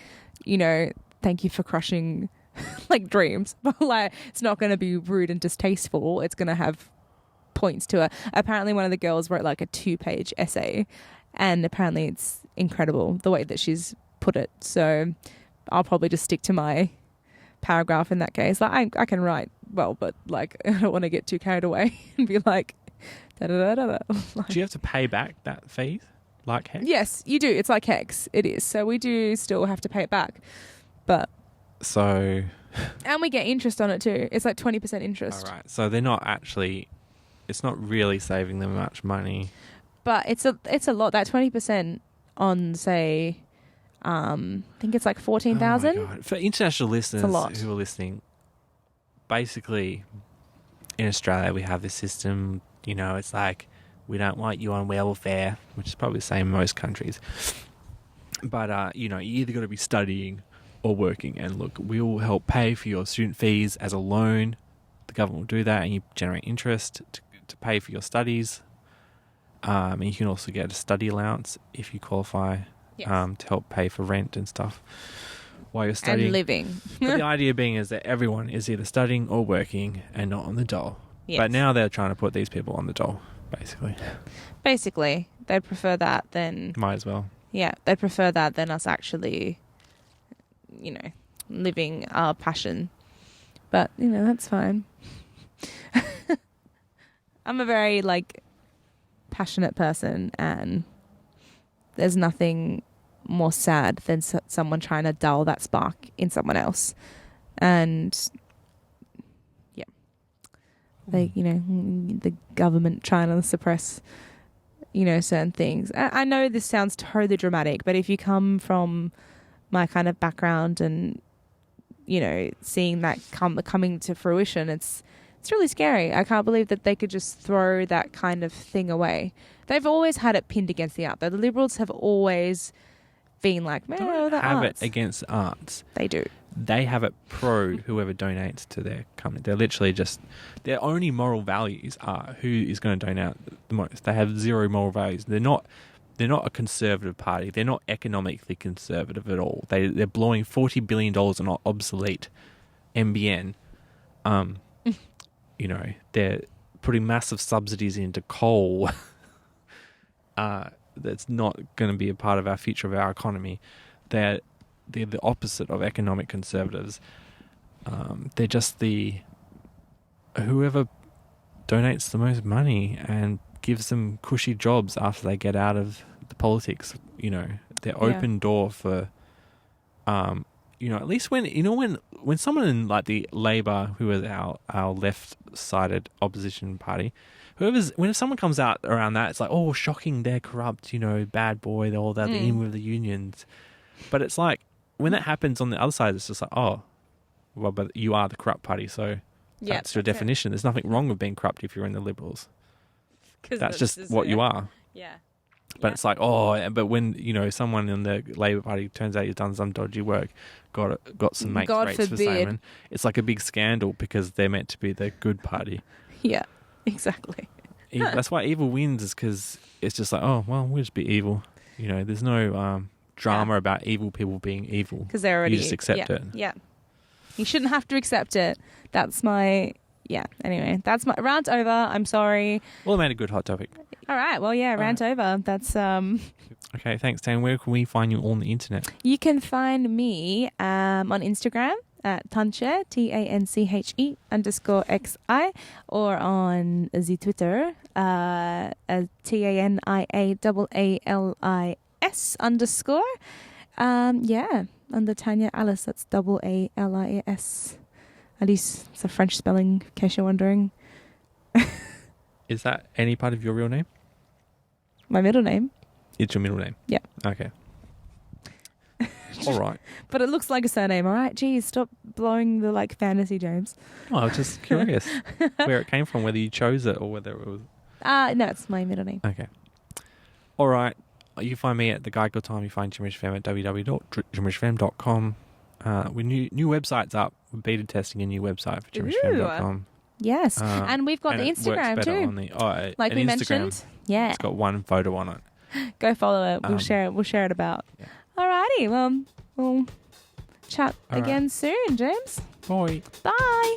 you know, thank you for crushing like dreams. But like, it's not going to be rude and distasteful. It's going to have points to it. Apparently one of the girls wrote like a 2-page essay and apparently it's incredible the way that she's put it. So I'll probably just stick to my paragraph in that case. Like I can write well, but like I don't want to get too carried away and be like da da da da. Do you have to pay back that fee like HEX? Yes, you do. It's like HEX. It is. So we do still have to pay it back. But and we get interest on it too. It's like 20% interest. All right. So they're not actually, it's not really saving them much money. But it's a lot. That 20% on say I think it's like 14,000. Oh my God. For international listeners who are listening, basically in Australia we have this system, you know, it's like we don't want you on welfare, which is probably the same in most countries. But, you know, you either got to be studying or working. And look, we'll help pay for your student fees as a loan. The government will do that and you generate interest to pay for your studies. And you can also get a study allowance if you qualify. Yes. To help pay for rent and stuff while you're studying. And living. But the idea being is that everyone is either studying or working and not on the dole. Yes. But now they're trying to put these people on the dole, basically. Basically. They'd prefer that than... Might as well. Yeah, they'd prefer that than us actually, you know, living our passion. But, you know, that's fine. I'm a very, like, passionate person and there's nothing more sad than someone trying to dull that spark in someone else. And yeah, they, you know, the government trying to suppress, you know, certain things. I know this sounds totally dramatic, but if you come from my kind of background and, you know, seeing that coming to fruition, it's really scary. I can't believe that they could just throw that kind of thing away. They've always had it pinned against the art. The Liberals have always been like, man, don't the have arts. It against arts. They do. They have it pro whoever donates to their company. They're literally just, their only moral values are who is going to donate the most. They have zero moral values. They're not a conservative party. They're not economically conservative at all. They're blowing $40 billion on obsolete NBN. You know, they're putting massive subsidies into coal. That's not going to be a part of our future of our economy. They're the opposite of economic conservatives. They're just whoever donates the most money and gives them cushy jobs after they get out of the politics. You know, they're open door for, you know, at least when someone in like the Labour, who is our left-sided opposition party, when someone comes out around that, it's like, oh, shocking, they're corrupt, you know, bad boy, they're in with the unions. But it's like, when that happens on the other side, it's just like, oh, well, but you are the corrupt party, so that's your definition. There's nothing wrong with being corrupt if you're in the Liberals. That's just what you are. Yeah. But it's like, oh, but when, you know, someone in the Labour Party turns out you've done some dodgy work, got some mates rates for salmon, it's like a big scandal because they're meant to be the good party. Yeah, exactly. That's why evil wins, is because it's just like, oh, well, we'll just be evil. You know, there's no drama about evil people being evil. Because they're already... You just accept it. Yeah. You shouldn't have to accept it. That's my... Yeah, anyway, that's my rant over. I'm sorry. Well, I made a good hot topic. All right. Well, yeah, rant over. That's Okay, thanks, Dan. Where can we find you on the internet? You can find me on Instagram at Tanche, TANCHE _XI, or on the Twitter, TANIAALALIS _. Under Tanya Alice, that's AALIS. Alice, it's a French spelling, in case you're wondering. Is that any part of your real name? My middle name. It's your middle name? Yeah. Okay. All right. But it looks like a surname, all right? Geez, stop blowing the fantasy, James. Oh, I was just curious where it came from, whether you chose it or whether it was... No, it's my middle name. Okay. All right. You find me at The Guide Good Time. You find Jimmy's Fam at www.jimmy'sfam.com. With new websites up. We're beta testing a new website for jimmy'sfam.com. Yes. And we've got the Instagram too. On the, like we Instagram, mentioned. Yeah. It's got one photo on it. Go follow it. We'll share it. We'll share it about. Yeah. Alrighty. Well, we'll chat again soon, James. Bye. Bye.